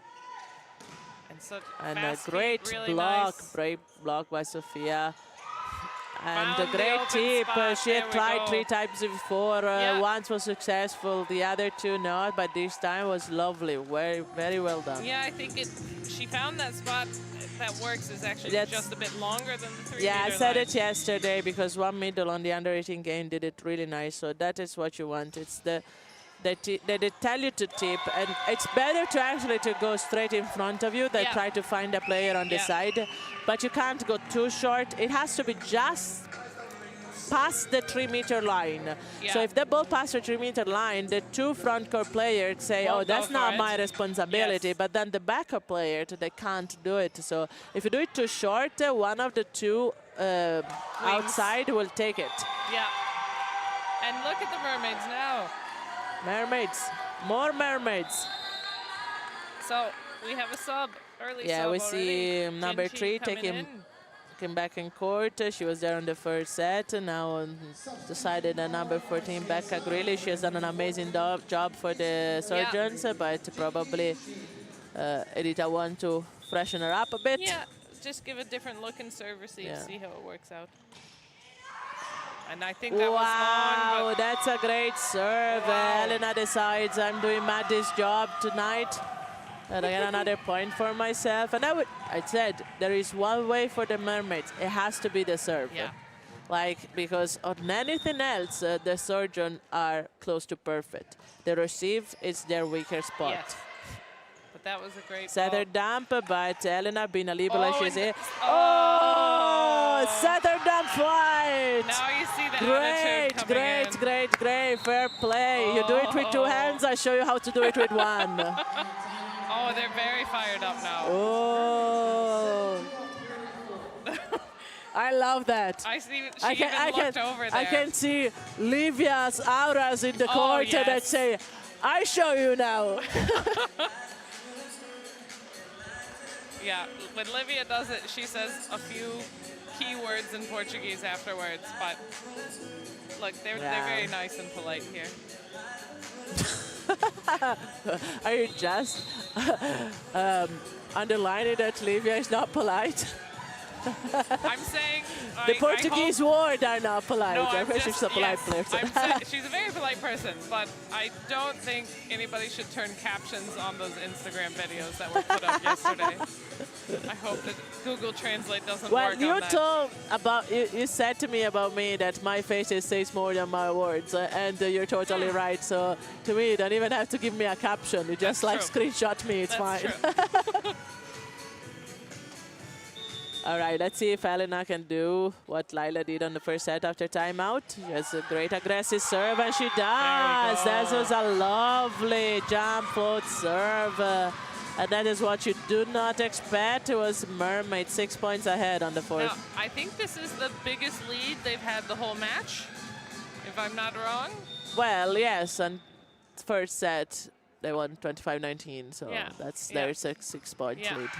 And such And a fast great feet, really block, nice. great block by Sophia. And Found a the great open tip. spot. She There had we tried go. 3 times before. Yeah. Once was successful, the other 2 not, but this time was lovely. Very, very well done. Yeah, I think she found that spot that works is actually That's- just a bit longer than the 3 Yeah, I meter said line. it yesterday because one middle on the under 18 game did it really nice. So that is what you want. It's they tell you to tip, and it's better to actually to go straight in front of you than Yeah. try to find a player on the Yeah. side. But you can't go too short. It has to be just past the 3 meter line. Yeah. So if the ball passes the 3 meter line, the 2 front court players say, Won't oh, that's go not for my it. responsibility. Yes. But then the backup player, they can't do it. So if you do it too short, one of the 2 outside will take it. Yeah. And look at the Mermaids now. Mermaids, more mermaids. So we have a sub, early Yeah, sub we already. see number Jinchi 3 coming taking in. came back in court. She was there on the first set. Now decided that number 14, Becca Grilli, she has done an amazing job for the surgeons, but probably Edita want to freshen her up a bit. Yeah, just give a different look and serve receive, Yeah. see how it works out. And I think that was Wow, long, but that's a great serve. Wow. Elena decides I'm doing Maddie's job tonight. And I get another point for myself. And I said, there is one way for the Mermaids. It has to be the serve. yeah. Because on anything else, the surgeon are close to perfect. The receive is their weaker spot. Yes. But that was a great Set her ball. dump, but Elena being a liberal, Oh, she's and here. Oh, set her dump fight. Now you see the Great, attitude coming in. great. Fair play. You do it with 2 hands. I show you how to do it with 1. Oh, they're very fired up now. Oh. I love that. I see she even looked over there. I can see Livia's auras in the Oh, court that yes. say, I show you now. Yeah, when Livia does it, she says a few key words in Portuguese afterwards, but look, they're very nice and polite here. Are you just underlining that Livia is not polite? I'm saying The Portuguese word are not polite. No, I I'm wish just, she's a polite yes, person. she's a very polite person, but I don't think anybody should turn captions on those Instagram videos that were put up yesterday. I hope that Google Translate doesn't Well, work you on that. told about you said to me about me that my faces says more than my words, and you're totally right. So to me, you don't even have to give me a caption. You just That's true. screenshot me. It's That's fine. true. All right, let's see if Elena can do what Lila did on the first set after timeout. She has a great aggressive serve, and she does. That was a lovely jump float serve. And that is what you do not expect. It was Mermaid 6 points ahead on the fourth. Now, I think this is the biggest lead they've had the whole match, if I'm not wrong. Well, yes, and first set they won 25-19, so Yeah, that's yeah. their 6 points Yeah. lead.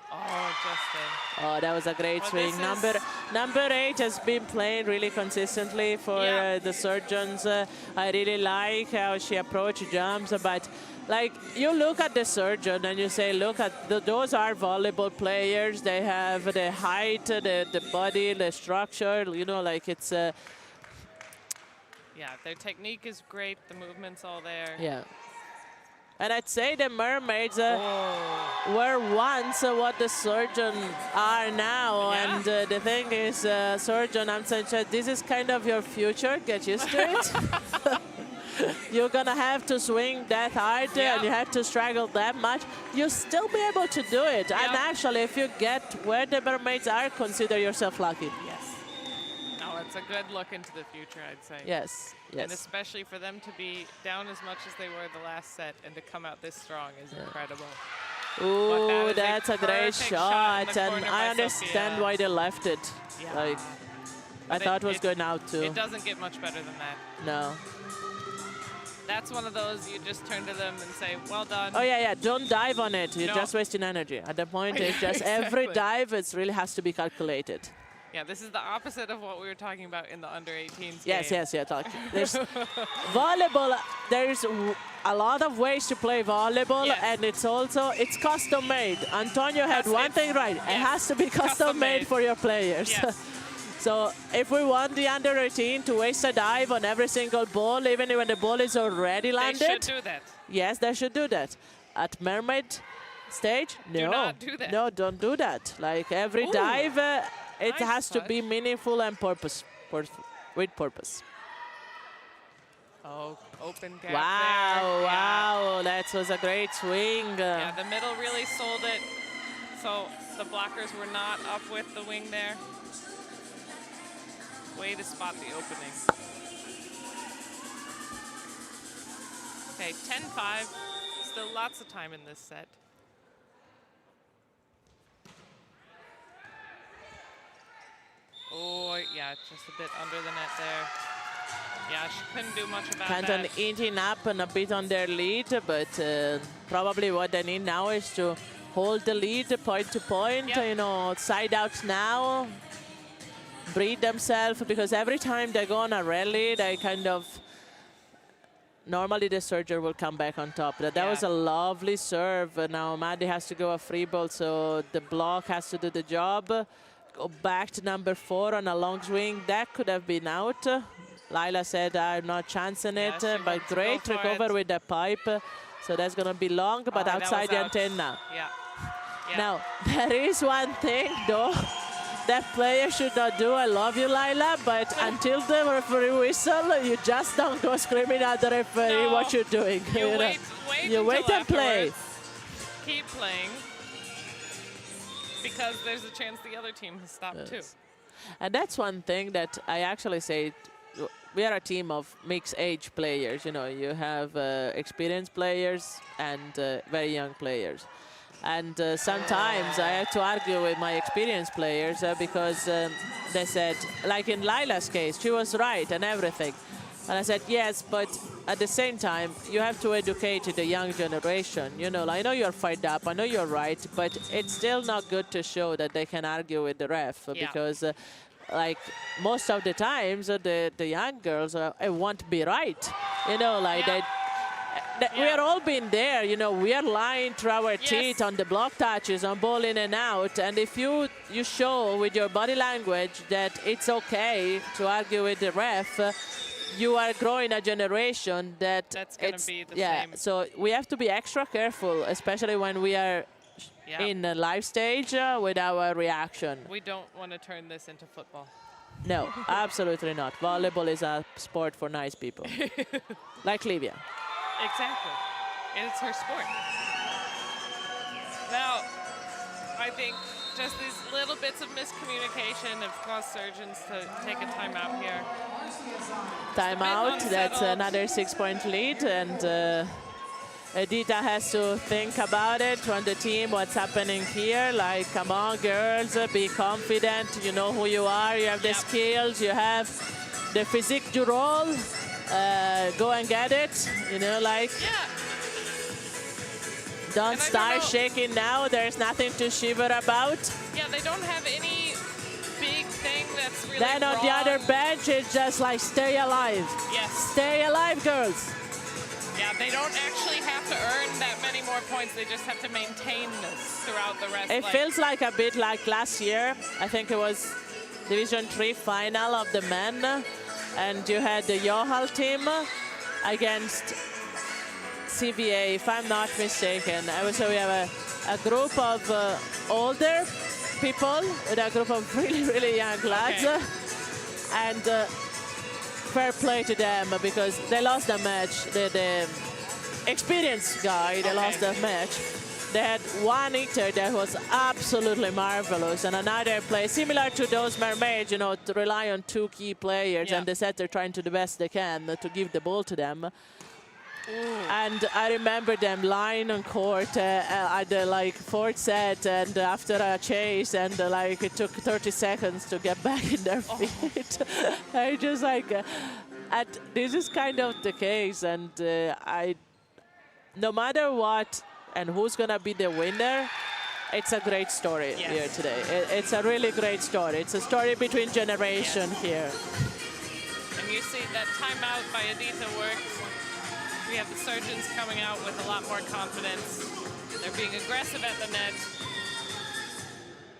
Oh, Justin. Oh, that was a great Well, swing. this is- Number 8 has been playing really consistently for Yeah. the Surgeons. I really like how she approached jumps, but like you look at the Surgeon and you say, look at those are volleyball players. They have the height, the body, the structure. You know, like it's Yeah, their technique is great. The movement's all there. yeah. And I'd say the Mermaids were once what the Surgeon are now. Yeah. And the thing is, Surgeon, I'm saying, this is kind of your future. Get used to it. You're going to have to swing that hard and you have to struggle that much. You'll still be able to do it. And actually, if you get where the Mermaids are, consider yourself lucky. Yes. No, it's a good look into the future, I'd say. Yes, yes. And especially for them to be down as much as they were the last set and to come out this strong is incredible. Ooh, that is a that's a great perfect shot in shot. the And corner I by understand Sophia. why they left it. Yeah. Like, I But thought it was going out too. It doesn't get much better than that. No. That's one of those you just turn to them and say, well done. Oh, yeah. Don't dive on it. You're No. just wasting energy. At the point, it's just every Exactly. dive, it really has to be calculated. Yeah, this is the opposite of what we were talking about in the under-18s Yes, game. yes, yeah. There's volleyball. There's a lot of ways to play volleyball, Yes. and it's custom made. Antonio had one thing right. It has to be custom made made. for your players. Yes. So if we want the under 18 to waste a dive on every single ball, even when the ball is already They landed, should do that. yes, they should do that. At Mermaid stage, no. Do not do that. No, don't do that. Like every Ooh. dive, it Nice has to touch. be meaningful and with purpose. Oh, open gap Wow, there. wow, that was a great swing. Yeah, the middle really sold it. So the blockers were not up with the wing there. Way to spot the opening. Okay, 10-5. Still lots of time in this set. Oh, yeah, just a bit under the net there. Yeah, she couldn't do much about Canton that. eating up and a bit on their lead, but probably what they need now is to hold the lead point to point, Yep. you know, side out now, breathe themselves, because every time they go on a rally, they kind of, normally the serger will come back on top. That Yeah. was a lovely serve. Now Maddie has to go a free ball, so the block has to do the job. Go back to number 4 on a long swing. That could have been out. Lila said, I'm not chancing Yeah, it, she but wants to great go for recover it. with the pipe. So that's going to be long, but Oh, that outside was the out. antenna. Yeah. Yeah. Now, there is one thing, though, that player should not do. I love you, Lila, but until the referee whistle, you just don't go screaming at the referee No. what you're doing. You know. wait You until wait and play. afterwards. Keep playing. because there's a chance the other team has stopped too. And that's one thing that I actually say. We are a team of mixed age players. You know, you have experienced players and very young players. And sometimes I have to argue with my experienced players because they said, like in Lila's case, she was right and everything. And I said, yes, but at the same time, you have to educate the young generation. You know, I know you're fired up, I know you're right, but it's still not good to show that they can argue with the ref because like most of the times, the young girls want to be right. You know, like we are all been there. You know, we are lying through our teeth on the block touches, on ball in and out. And if you show with your body language that it's okay to argue with the ref, you are growing a generation that's going to be the same. So we have to be extra careful, especially when we are in a live stage with our reaction. We don't want to turn this into football. No, absolutely not. Volleyball is a sport for nice people. Like Livia. Exactly. It's her sport. Now, I think just these little bits of miscommunication have caused surgeons to take a timeout here. Timeout, that's another 6-point lead, and Edita has to think about it on the team, what's happening here. Like, come on, girls, be confident. You know who you are. You have the skills. You have the physique du role. Go and get it. You know, like. Don't start shaking now. There's nothing to shiver about. Yeah, they don't have any big thing that's really Then on the other bench, it's just like, stay alive. Yes. Stay alive, girls. Yeah, they don't actually have to earn that many more points. They just have to maintain this throughout the rest. It feels like a bit like last year. I think it was Division 3 final of the men. And you had the Johal team against CVA, if I'm not mistaken. So we have a group of older people and a group of really, really young lads. And fair play to them because they lost the match. The experienced guy, they lost the match. They had one hitter that was absolutely marvelous, and another play similar to those Mermaids, you know, to rely on two key players, and the setter trying to do the best they can to give the ball to them. And I remember them lying on court at the like fourth set, and after a chase, and like it took 30 seconds to get back in their feet. I just like, this is kind of the case, and no matter what and who's gonna be the winner, it's a great story here today. It's a really great story. It's a story between generations here. And you see that timeout by Edita worked. We have the surgeons coming out with a lot more confidence. They're being aggressive at the net.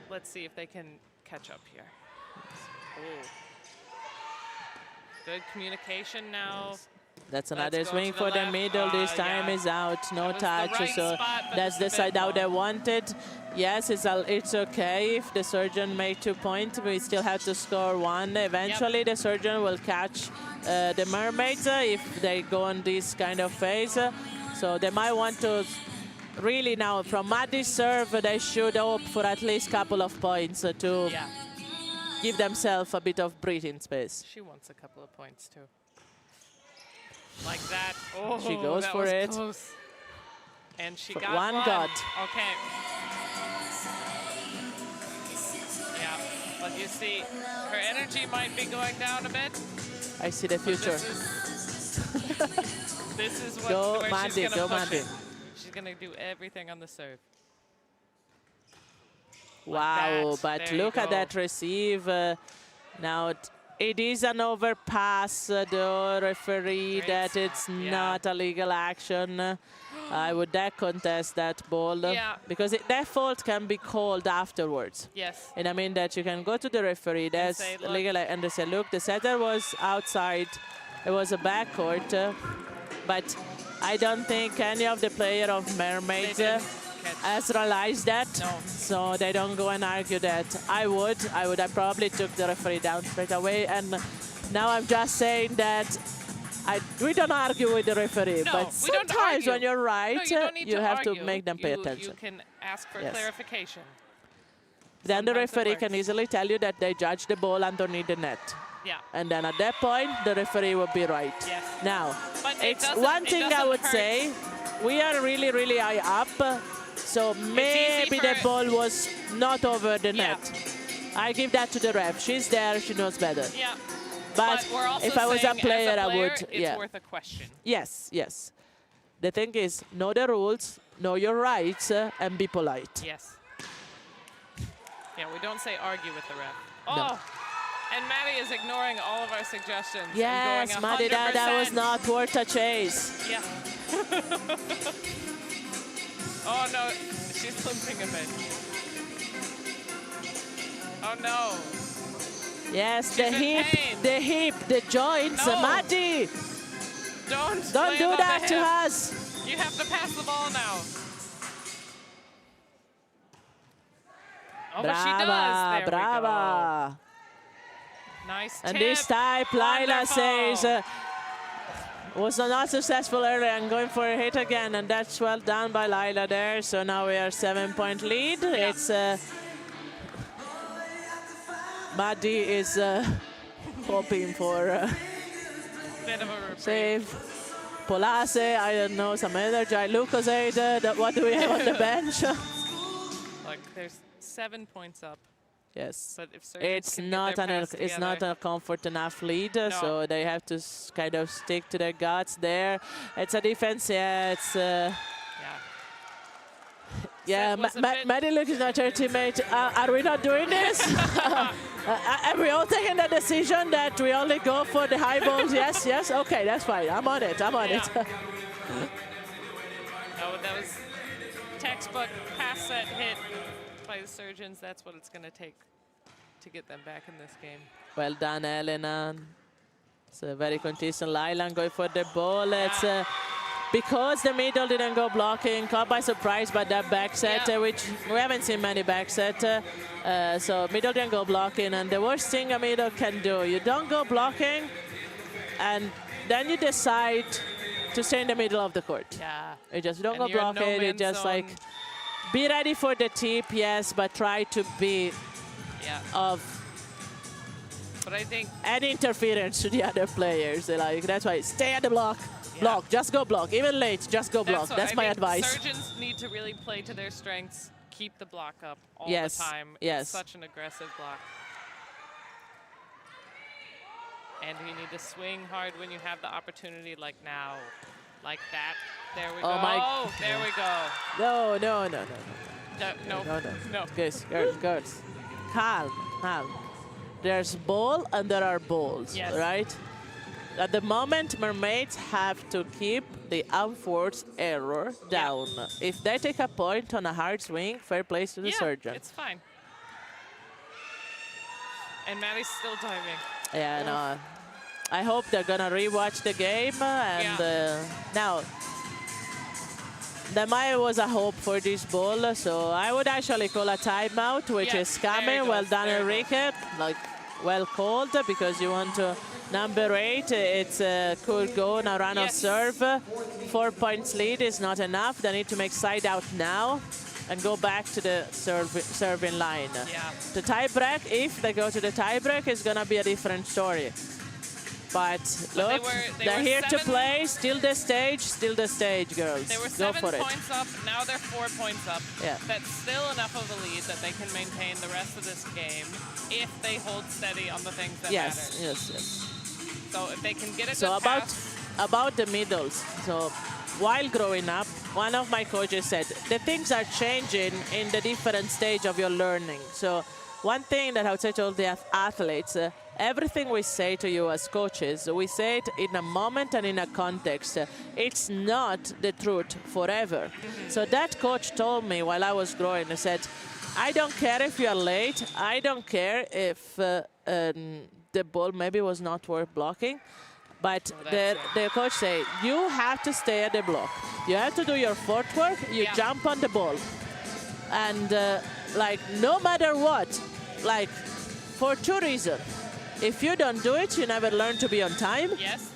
Let's see if they can catch up here. Good communication now. That's another swing for the middle. This time is out, no touch. So that's the side out they wanted. Yes, it's okay if the surgeon made 2 points. We still have to score one. Eventually, the surgeon will catch the Mermaids if they go on this kind of phase. So they might want to really now, from Maddie's serve, they should hope for at least a couple of points to give themselves a bit of breathing space. She wants a couple of points too. Like that. Oh, she goes that for was it. Close. And she got one. Okay. Yeah, but you see, her energy might be going down a bit. I see the future. This is what go where Mandy, she's gonna go push Mandy. it. She's gonna do everything on the serve. Wow, like but there look at that receive. Now it is an overpass, the referee, that it's not a legal action. I would contest that ball because that fault can be called afterwards. Yes. And I mean that you can go to the referee, that's legal, and they say, look, the setter was outside, it was a backcourt, but I don't think any of the player of Mermaids has realized that, so they don't go and argue that. I probably took the referee down straight away, and now I'm just saying that we don't argue with the referee, but sometimes when you're right, you have to make them pay attention. You can ask for clarification. then the Sometimes it referee can works. easily tell you that they judge the ball underneath the net. Yeah. And then at that point, the referee will be right. Yes. Now, But it it's doesn't- one it thing I doesn't would hurt. say, we are really, really high up, so maybe the for- ball was not over the Yeah. net. I give that to the ref. She's there, she knows better. Yeah. But we're also if I was a saying, player, as a I player, would, it's yeah. worth a question. Yes, yes. The thing is, know the rules, know your rights, and be polite. Yes. Yeah, we don't say argue with the ref. No. Oh, and Maddie is ignoring all of our suggestions. Yes, and going Maddie, that was 100%. not worth a chase. Yeah. Oh no, she's limping a bit. Oh no. Yes, She's in pain. the hip, the joints. No. Maddie, Don't don't land do on the that to hip. us. You have to pass the ball now. Oh, but she does. Brava, There we brava. go. Nice And tip. this time, Laila Wonderful. says, was not successful earlier and going for a hit again. And that's well done by Laila there. So now we are 7-point lead. Yeah. It's Maddie is hoping for Bit of a reprieve. save. Polase, I don't know, some energy. Lucasade, what do we have on the bench? Look, there's 7 points up. Yes. But if surgeons It's can not get their pass it's not together- a comfort enough lead, so they have to kind of stick to their guts there. It's a defense, yeah. It's Yeah. yeah. was a bit- Maddie looking at her teammate. Are we not doing this? Have we all taken the decision that we only go for the high balls? Yes, yes. Okay, that's fine. I'm on it. I'm on it. Yeah. Oh, that was textbook pass set hit by the surgeons. That's what it's going to take to get them back in this game. Well done, Elena. It's a very consistent Lylan going for the ball. It's because the middle didn't go blocking, caught by surprise by that back set, Yeah. which we haven't seen many back set. So middle didn't go blocking, and the worst thing a middle can do, you don't go blocking, and then you decide to stay in the middle of the court. Yeah. You just don't And go you're in blocking. You no-man's just zone. like be ready for the tip, yes, but try to be Yeah. of But I think any interference to the other players. Like that's why stay at the block. Yeah. Block, just go block. Even late, just go block. what That's I my think advice. Surgeons need to really play to their strengths, keep the block up all Yes, the time. yes. It's such an aggressive block. And you need to swing hard when you have the opportunity, like now. Like that. There we Oh go. my- Oh, there we go. No, no, no, no, No, no, no. no. Guys, girls. Calm, calm. There's ball and there are balls, Yes. right? At the moment, Mermaids have to keep the unforced error down. If they take a point on a hard swing, fair play to the Yeah, surgeon. it's fine. And Maddie's still diving. Yeah, no. I hope they're gonna rewatch the game and now there might was a hope for this ball, so I would actually call a timeout, which Yeah, is there it coming. Well goes, done, there it Enrique. Like well called because you want to number 8. It's could go on a run of Yes. serve. 4 points lead is not enough. They need to make side out now and go back to the serving line. Yeah. The tie break, if they go to the tie break, is gonna be a different story. But look, they they're were here to 7 play. Still the stage, girls. They were Go 7 for it. points up. Now they're 4 points up. Yeah. That's still enough of a lead that they can maintain the rest of this game if they hold steady on the things that Yes, matter. yes, yes. So if they can get it So to about pass, the middles. So while growing up, one of my coaches said the things are changing in the different stage of your learning. So one thing that I would say to all the athletes, everything we say to you as coaches, we say it in a moment and in a context. It's not the truth forever. So that coach told me while I was growing, he said, I don't care if you're late. I don't care if the ball maybe was not worth blocking. But the coach say, you have to stay at the block. You have to do your footwork. You jump on the ball. And like no matter what, like for 2 reasons. If you don't do it, you never learn to be on time. yes,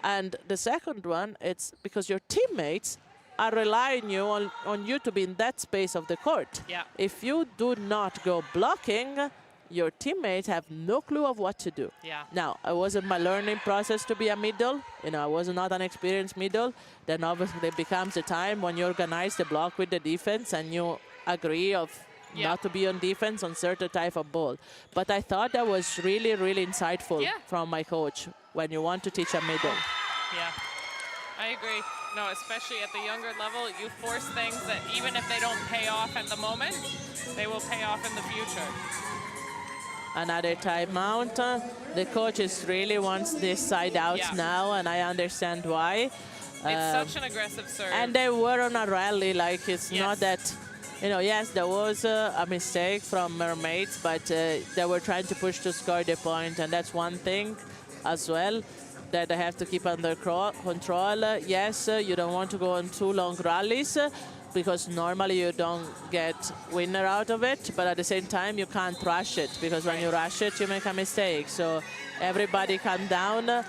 And the second one, it's because your teammates are relying on you to be in that space of the court. Yeah. If you do not go blocking, your teammates have no clue of what to do. Yeah. Now, it wasn't my learning process to be a middle. You know, I was not an experienced middle. Then obviously it becomes a time when you organize the block with the defense and you agree of not to be on defense on certain type of ball. But I thought that was really, really insightful from my coach when you want to teach a middle. Yeah, I agree. No, especially at the younger level, you force things that even if they don't pay off at the moment, they will pay off in the future. Another timeout. The coaches really wants this side out now, and I understand why. It's such an aggressive serve. And they were on a rally, like it's not that, you know, yes, there was a mistake from Mermaids, but they were trying to push to score the point, and that's one thing as well that they have to keep under control. Yes, you don't want to go on too long rallies, because normally you don't get winner out of it, but at the same time you can't rush it, because when you rush it you make a mistake. So everybody calm down,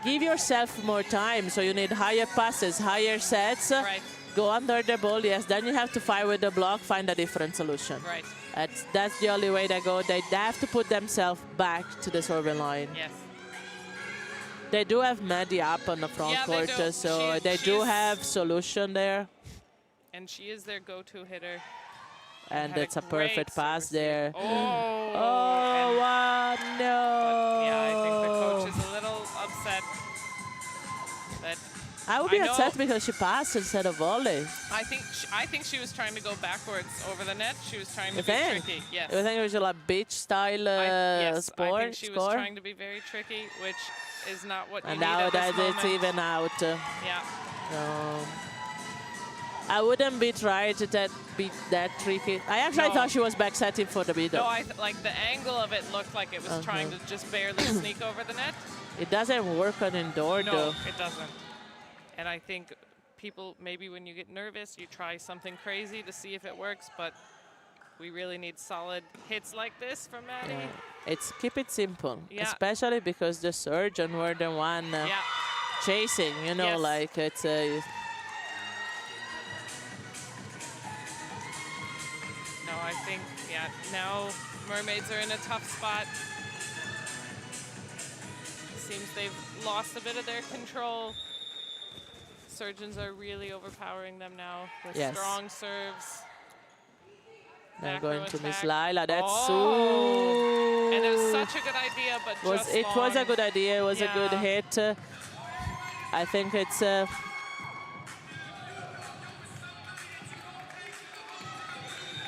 give yourself more time, so you need higher passes, higher sets, go under the ball, yes, then you have to fight with the block, find a different solution. Right. That's the only way they go. They have to put themselves back to the serving line. Yes. They do have Maddie up on the front court, so they do have solution there. And she is their go-to hitter. And that's a perfect pass there. Oh, wow, no. But yeah, I think the coach is a little upset. That I would be upset because she passed instead of volley. I think she was trying to go backwards over the net. She was trying to You be think? tricky. Yes. You think it was like beach style yes, sport? I think she was trying to be very tricky, which is not what you And need now at this that moment. it's even out. Yeah. I wouldn't be trying to be that tricky. I actually thought she was back setting for the middle. No, like the angle of it looked like it was trying to just barely sneak over the net. It doesn't work on indoor, No, though. it doesn't. And I think people, maybe when you get nervous, you try something crazy to see if it works, but we really need solid hits like this from Maddie. Yeah. Keep it simple, Yeah. especially because the surgeon were the one chasing, you know, like it's a... No, I think, now Mermaids are in a tough spot. Seems they've lost a bit of their control. Surgeons are really overpowering them now with strong serves. They're Macro going to attack. miss Lila. That's And it was such a good idea, but it was a good idea. It was a good hit. I think it's...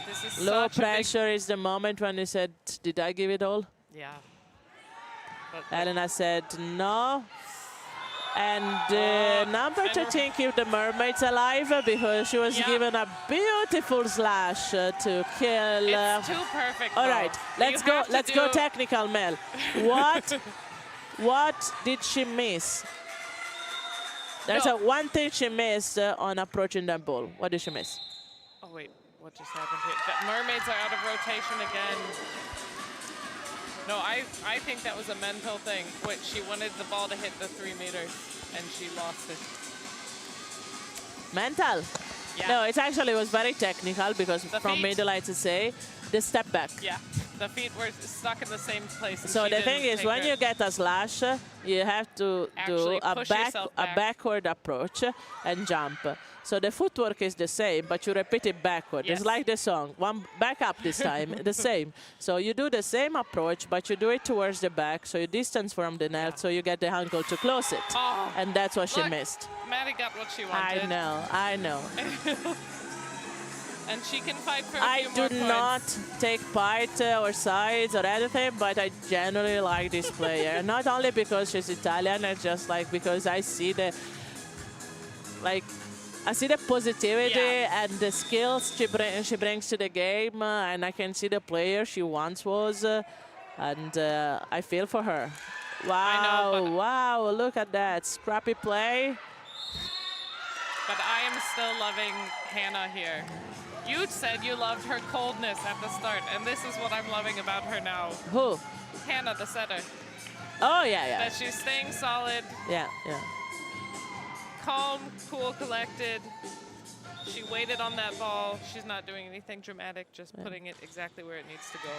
this is low pressure is the moment when you said, did I give it all? Yeah. Elena said no. And number 13 keep the Mermaids alive because she was given a beautiful slash to kill. It's too perfect. All right, let's go. Let's go technical, Mel. What did she miss? There's one thing she missed on approaching that ball. What did she miss? Oh wait, what just happened here? The Mermaids are out of rotation again. No, I think that was a mental thing. She wanted the ball to hit the 3 meters, and she lost it. Mental? Yeah. No, it actually was very technical because from middle, I to say, the step back. Yeah, the feet were stuck in the same place. So the thing is, when you get a slash, you have to do a backward approach and jump. So the footwork is the same, but you repeat it backward. Yes. It's like the song, one back up this time, the same. So you do the same approach, but you do it towards the back, so you distance from the net, so you get the ankle to close it. Oh, and that's what she missed. Maddie got what she wanted. I know. And she can fight for a few more I do points. not take part or sides or anything, but I generally like this player. Not only because she's Italian, it's just like because I see the positivity and the skills she brings to the game, and I can see the player she once was, and I feel for her. Wow, I know, wow, look at that. Scrappy play. But I am still loving Hannah here. You said you loved her coldness at the start, and this is what I'm loving about her now. Who? Hannah, the setter. Oh, yeah. That she's staying solid. Yeah. Calm, cool, collected. She waited on that ball. She's not doing anything dramatic, just putting it exactly where it needs to go.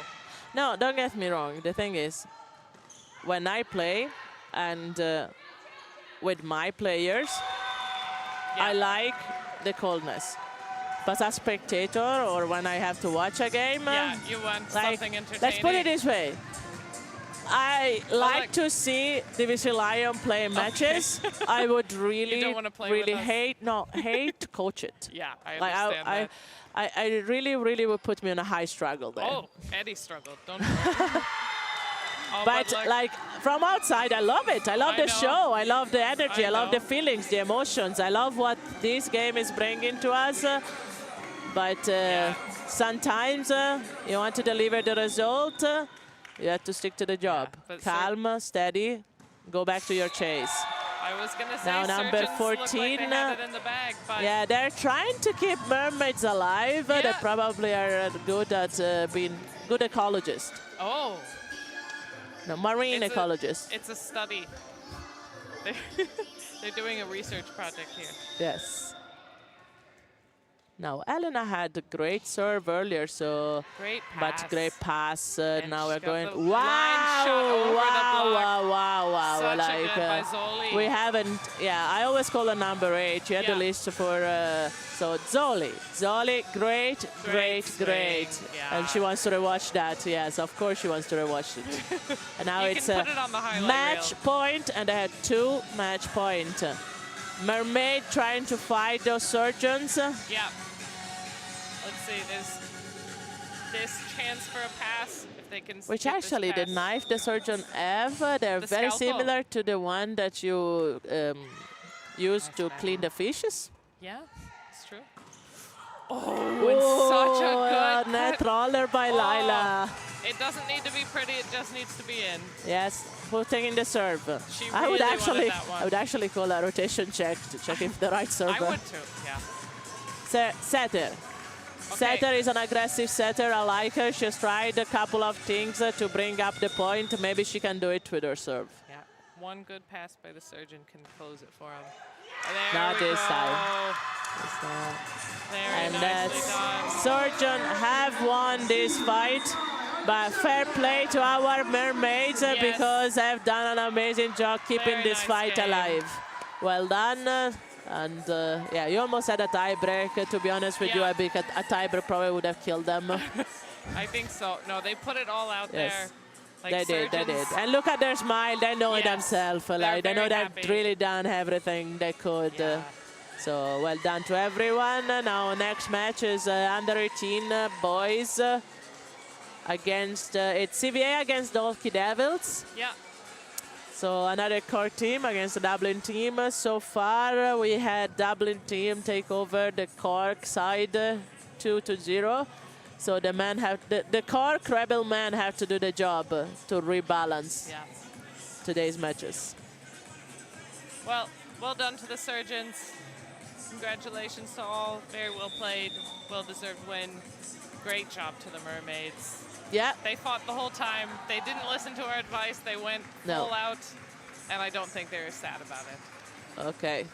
No, don't get me wrong. The thing is, when I play and with my players, I like the coldness. But as a spectator or when I have to watch a game, Yeah, you want like, something entertaining. let's put it this way. I like like- to see Division Lion play matches. I would really, don't wanna play really with us. hate to coach it. Yeah, I Like understand that. I really would put me in a high struggle there. Oh, Eddie struggled. Don't worry. Oh, But like from outside, I love it. I love I the know. show. I love the energy. I love the know. feelings, the emotions. I love what this game is bringing to us. But sometimes you want to deliver the result. You have to stick to the job. but Calm, steady. Go back to your chase. I was gonna say Now number Surgeons look like 14, they had it in the bag, but Yeah, they're trying to keep mermaids alive. They Yeah. probably are good at being good ecologists. oh, No, marine It's a- ecologists. it's a study. They're doing a research project here. Yes. Now, Elena had a great serve earlier, so Great pass. but great pass. And Now she we're got going. the line shot over the Wow! block. Wow! Such a Like good by Zoli. we haven't. Yeah, I always call her number 8. You had the Yeah. list for. So Zoli, great. Great swing, yeah. And she wants to rewatch that. Yes, of course she wants to rewatch it. And now You it's can a put it on the highlight match reel. point, and they had 2 match point. Mermaid trying to fight those surgeons. Yeah. Let's see. There's this chance for a pass if they can. Which get this actually, the pass. knife the surgeon have, they're The very scalpel. similar to the one that you use to clean the fishes. Yeah, it's true. Oh, it's such a good net roller by Lila. It doesn't need to be pretty. It just needs to be in. Yes, putting in the serve. She I would really actually, wanted that one. I would actually call a rotation check to check if the right server. I would too. Yeah. Setter. Setter is an aggressive setter. I like her. She's tried a couple of things to bring up the point. Maybe she can do it with her serve. Yeah. One good pass by the surgeon can close it for him. Not There we this go. time. Very And nicely that's done. Surgeon have won this fight. But fair play to our mermaids Yes. because they've done an amazing job keeping Very this nice fight game. alive. Well done. And yeah, you almost had a tie break. To be honest with you, Yeah. I think a tie break probably would have killed them. I think so. No, they put it all out Yes. there. Like They did. surgeons- And look at their smile. They know it Yes, themselves. they're Like, they know very they've happy. really done everything they could. Yeah. So well done to everyone. Now next match is under 18 boys against it's CVA against Dolky Devils. Yeah. So another core team against the Dublin team. So far we had Dublin team take over the Cork side 2-0. So the men have the Cork Rebel men have to do the job to rebalance Yeah. today's matches. Well done to the surgeons. Congratulations to all. Very well played. Well-deserved win. Great job to the Mermaids. Yeah. They fought the whole time. They didn't listen to our advice. They went No. full out. And I don't think they were sad about it. Okay.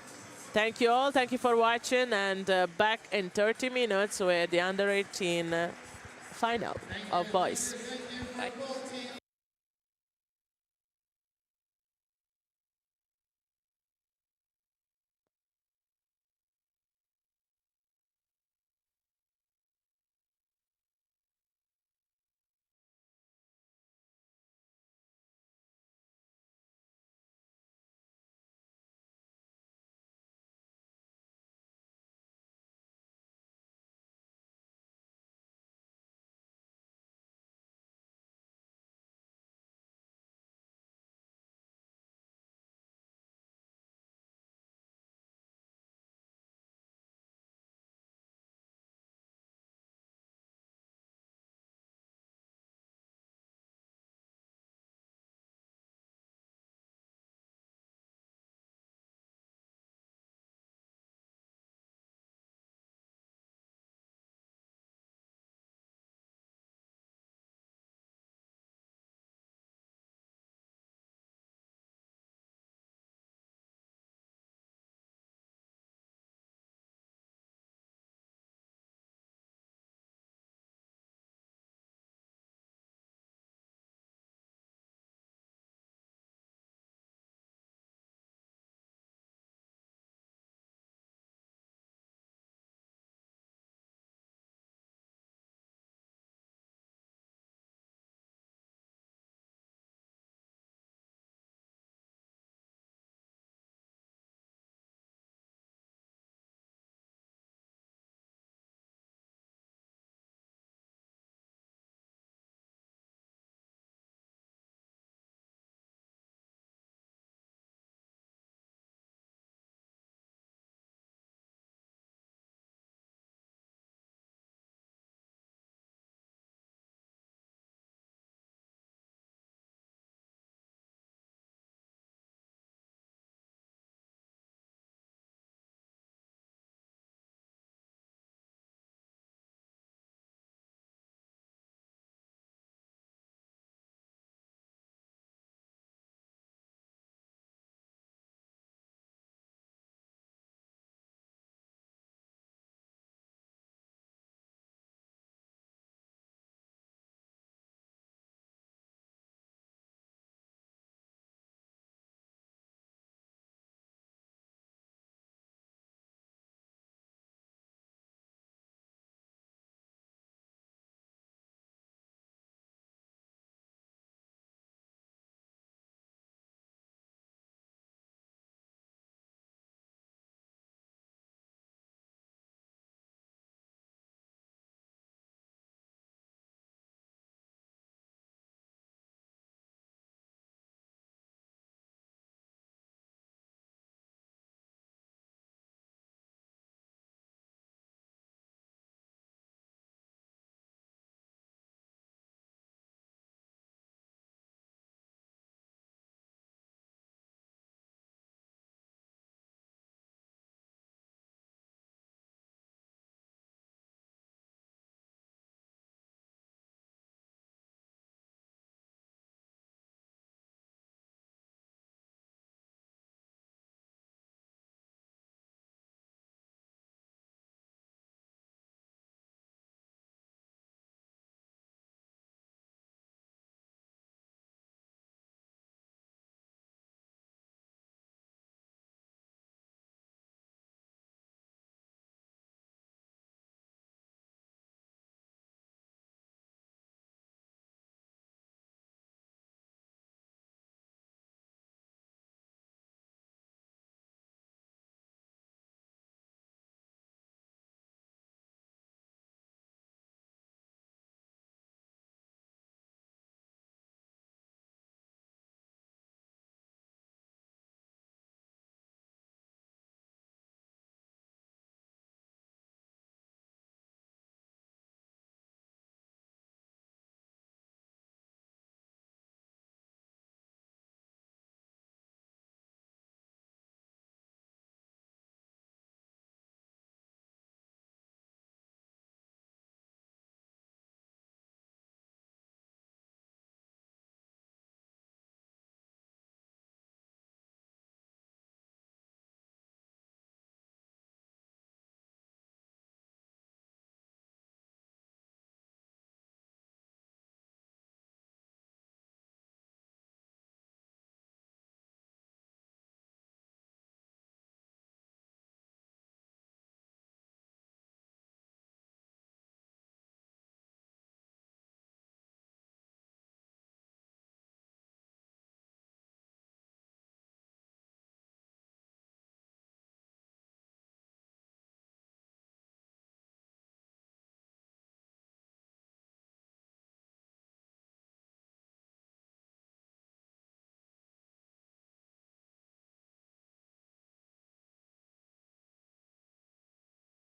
Thank you all. Thank you for watching. And back in 30 minutes with the under 18 final of boys. Bye.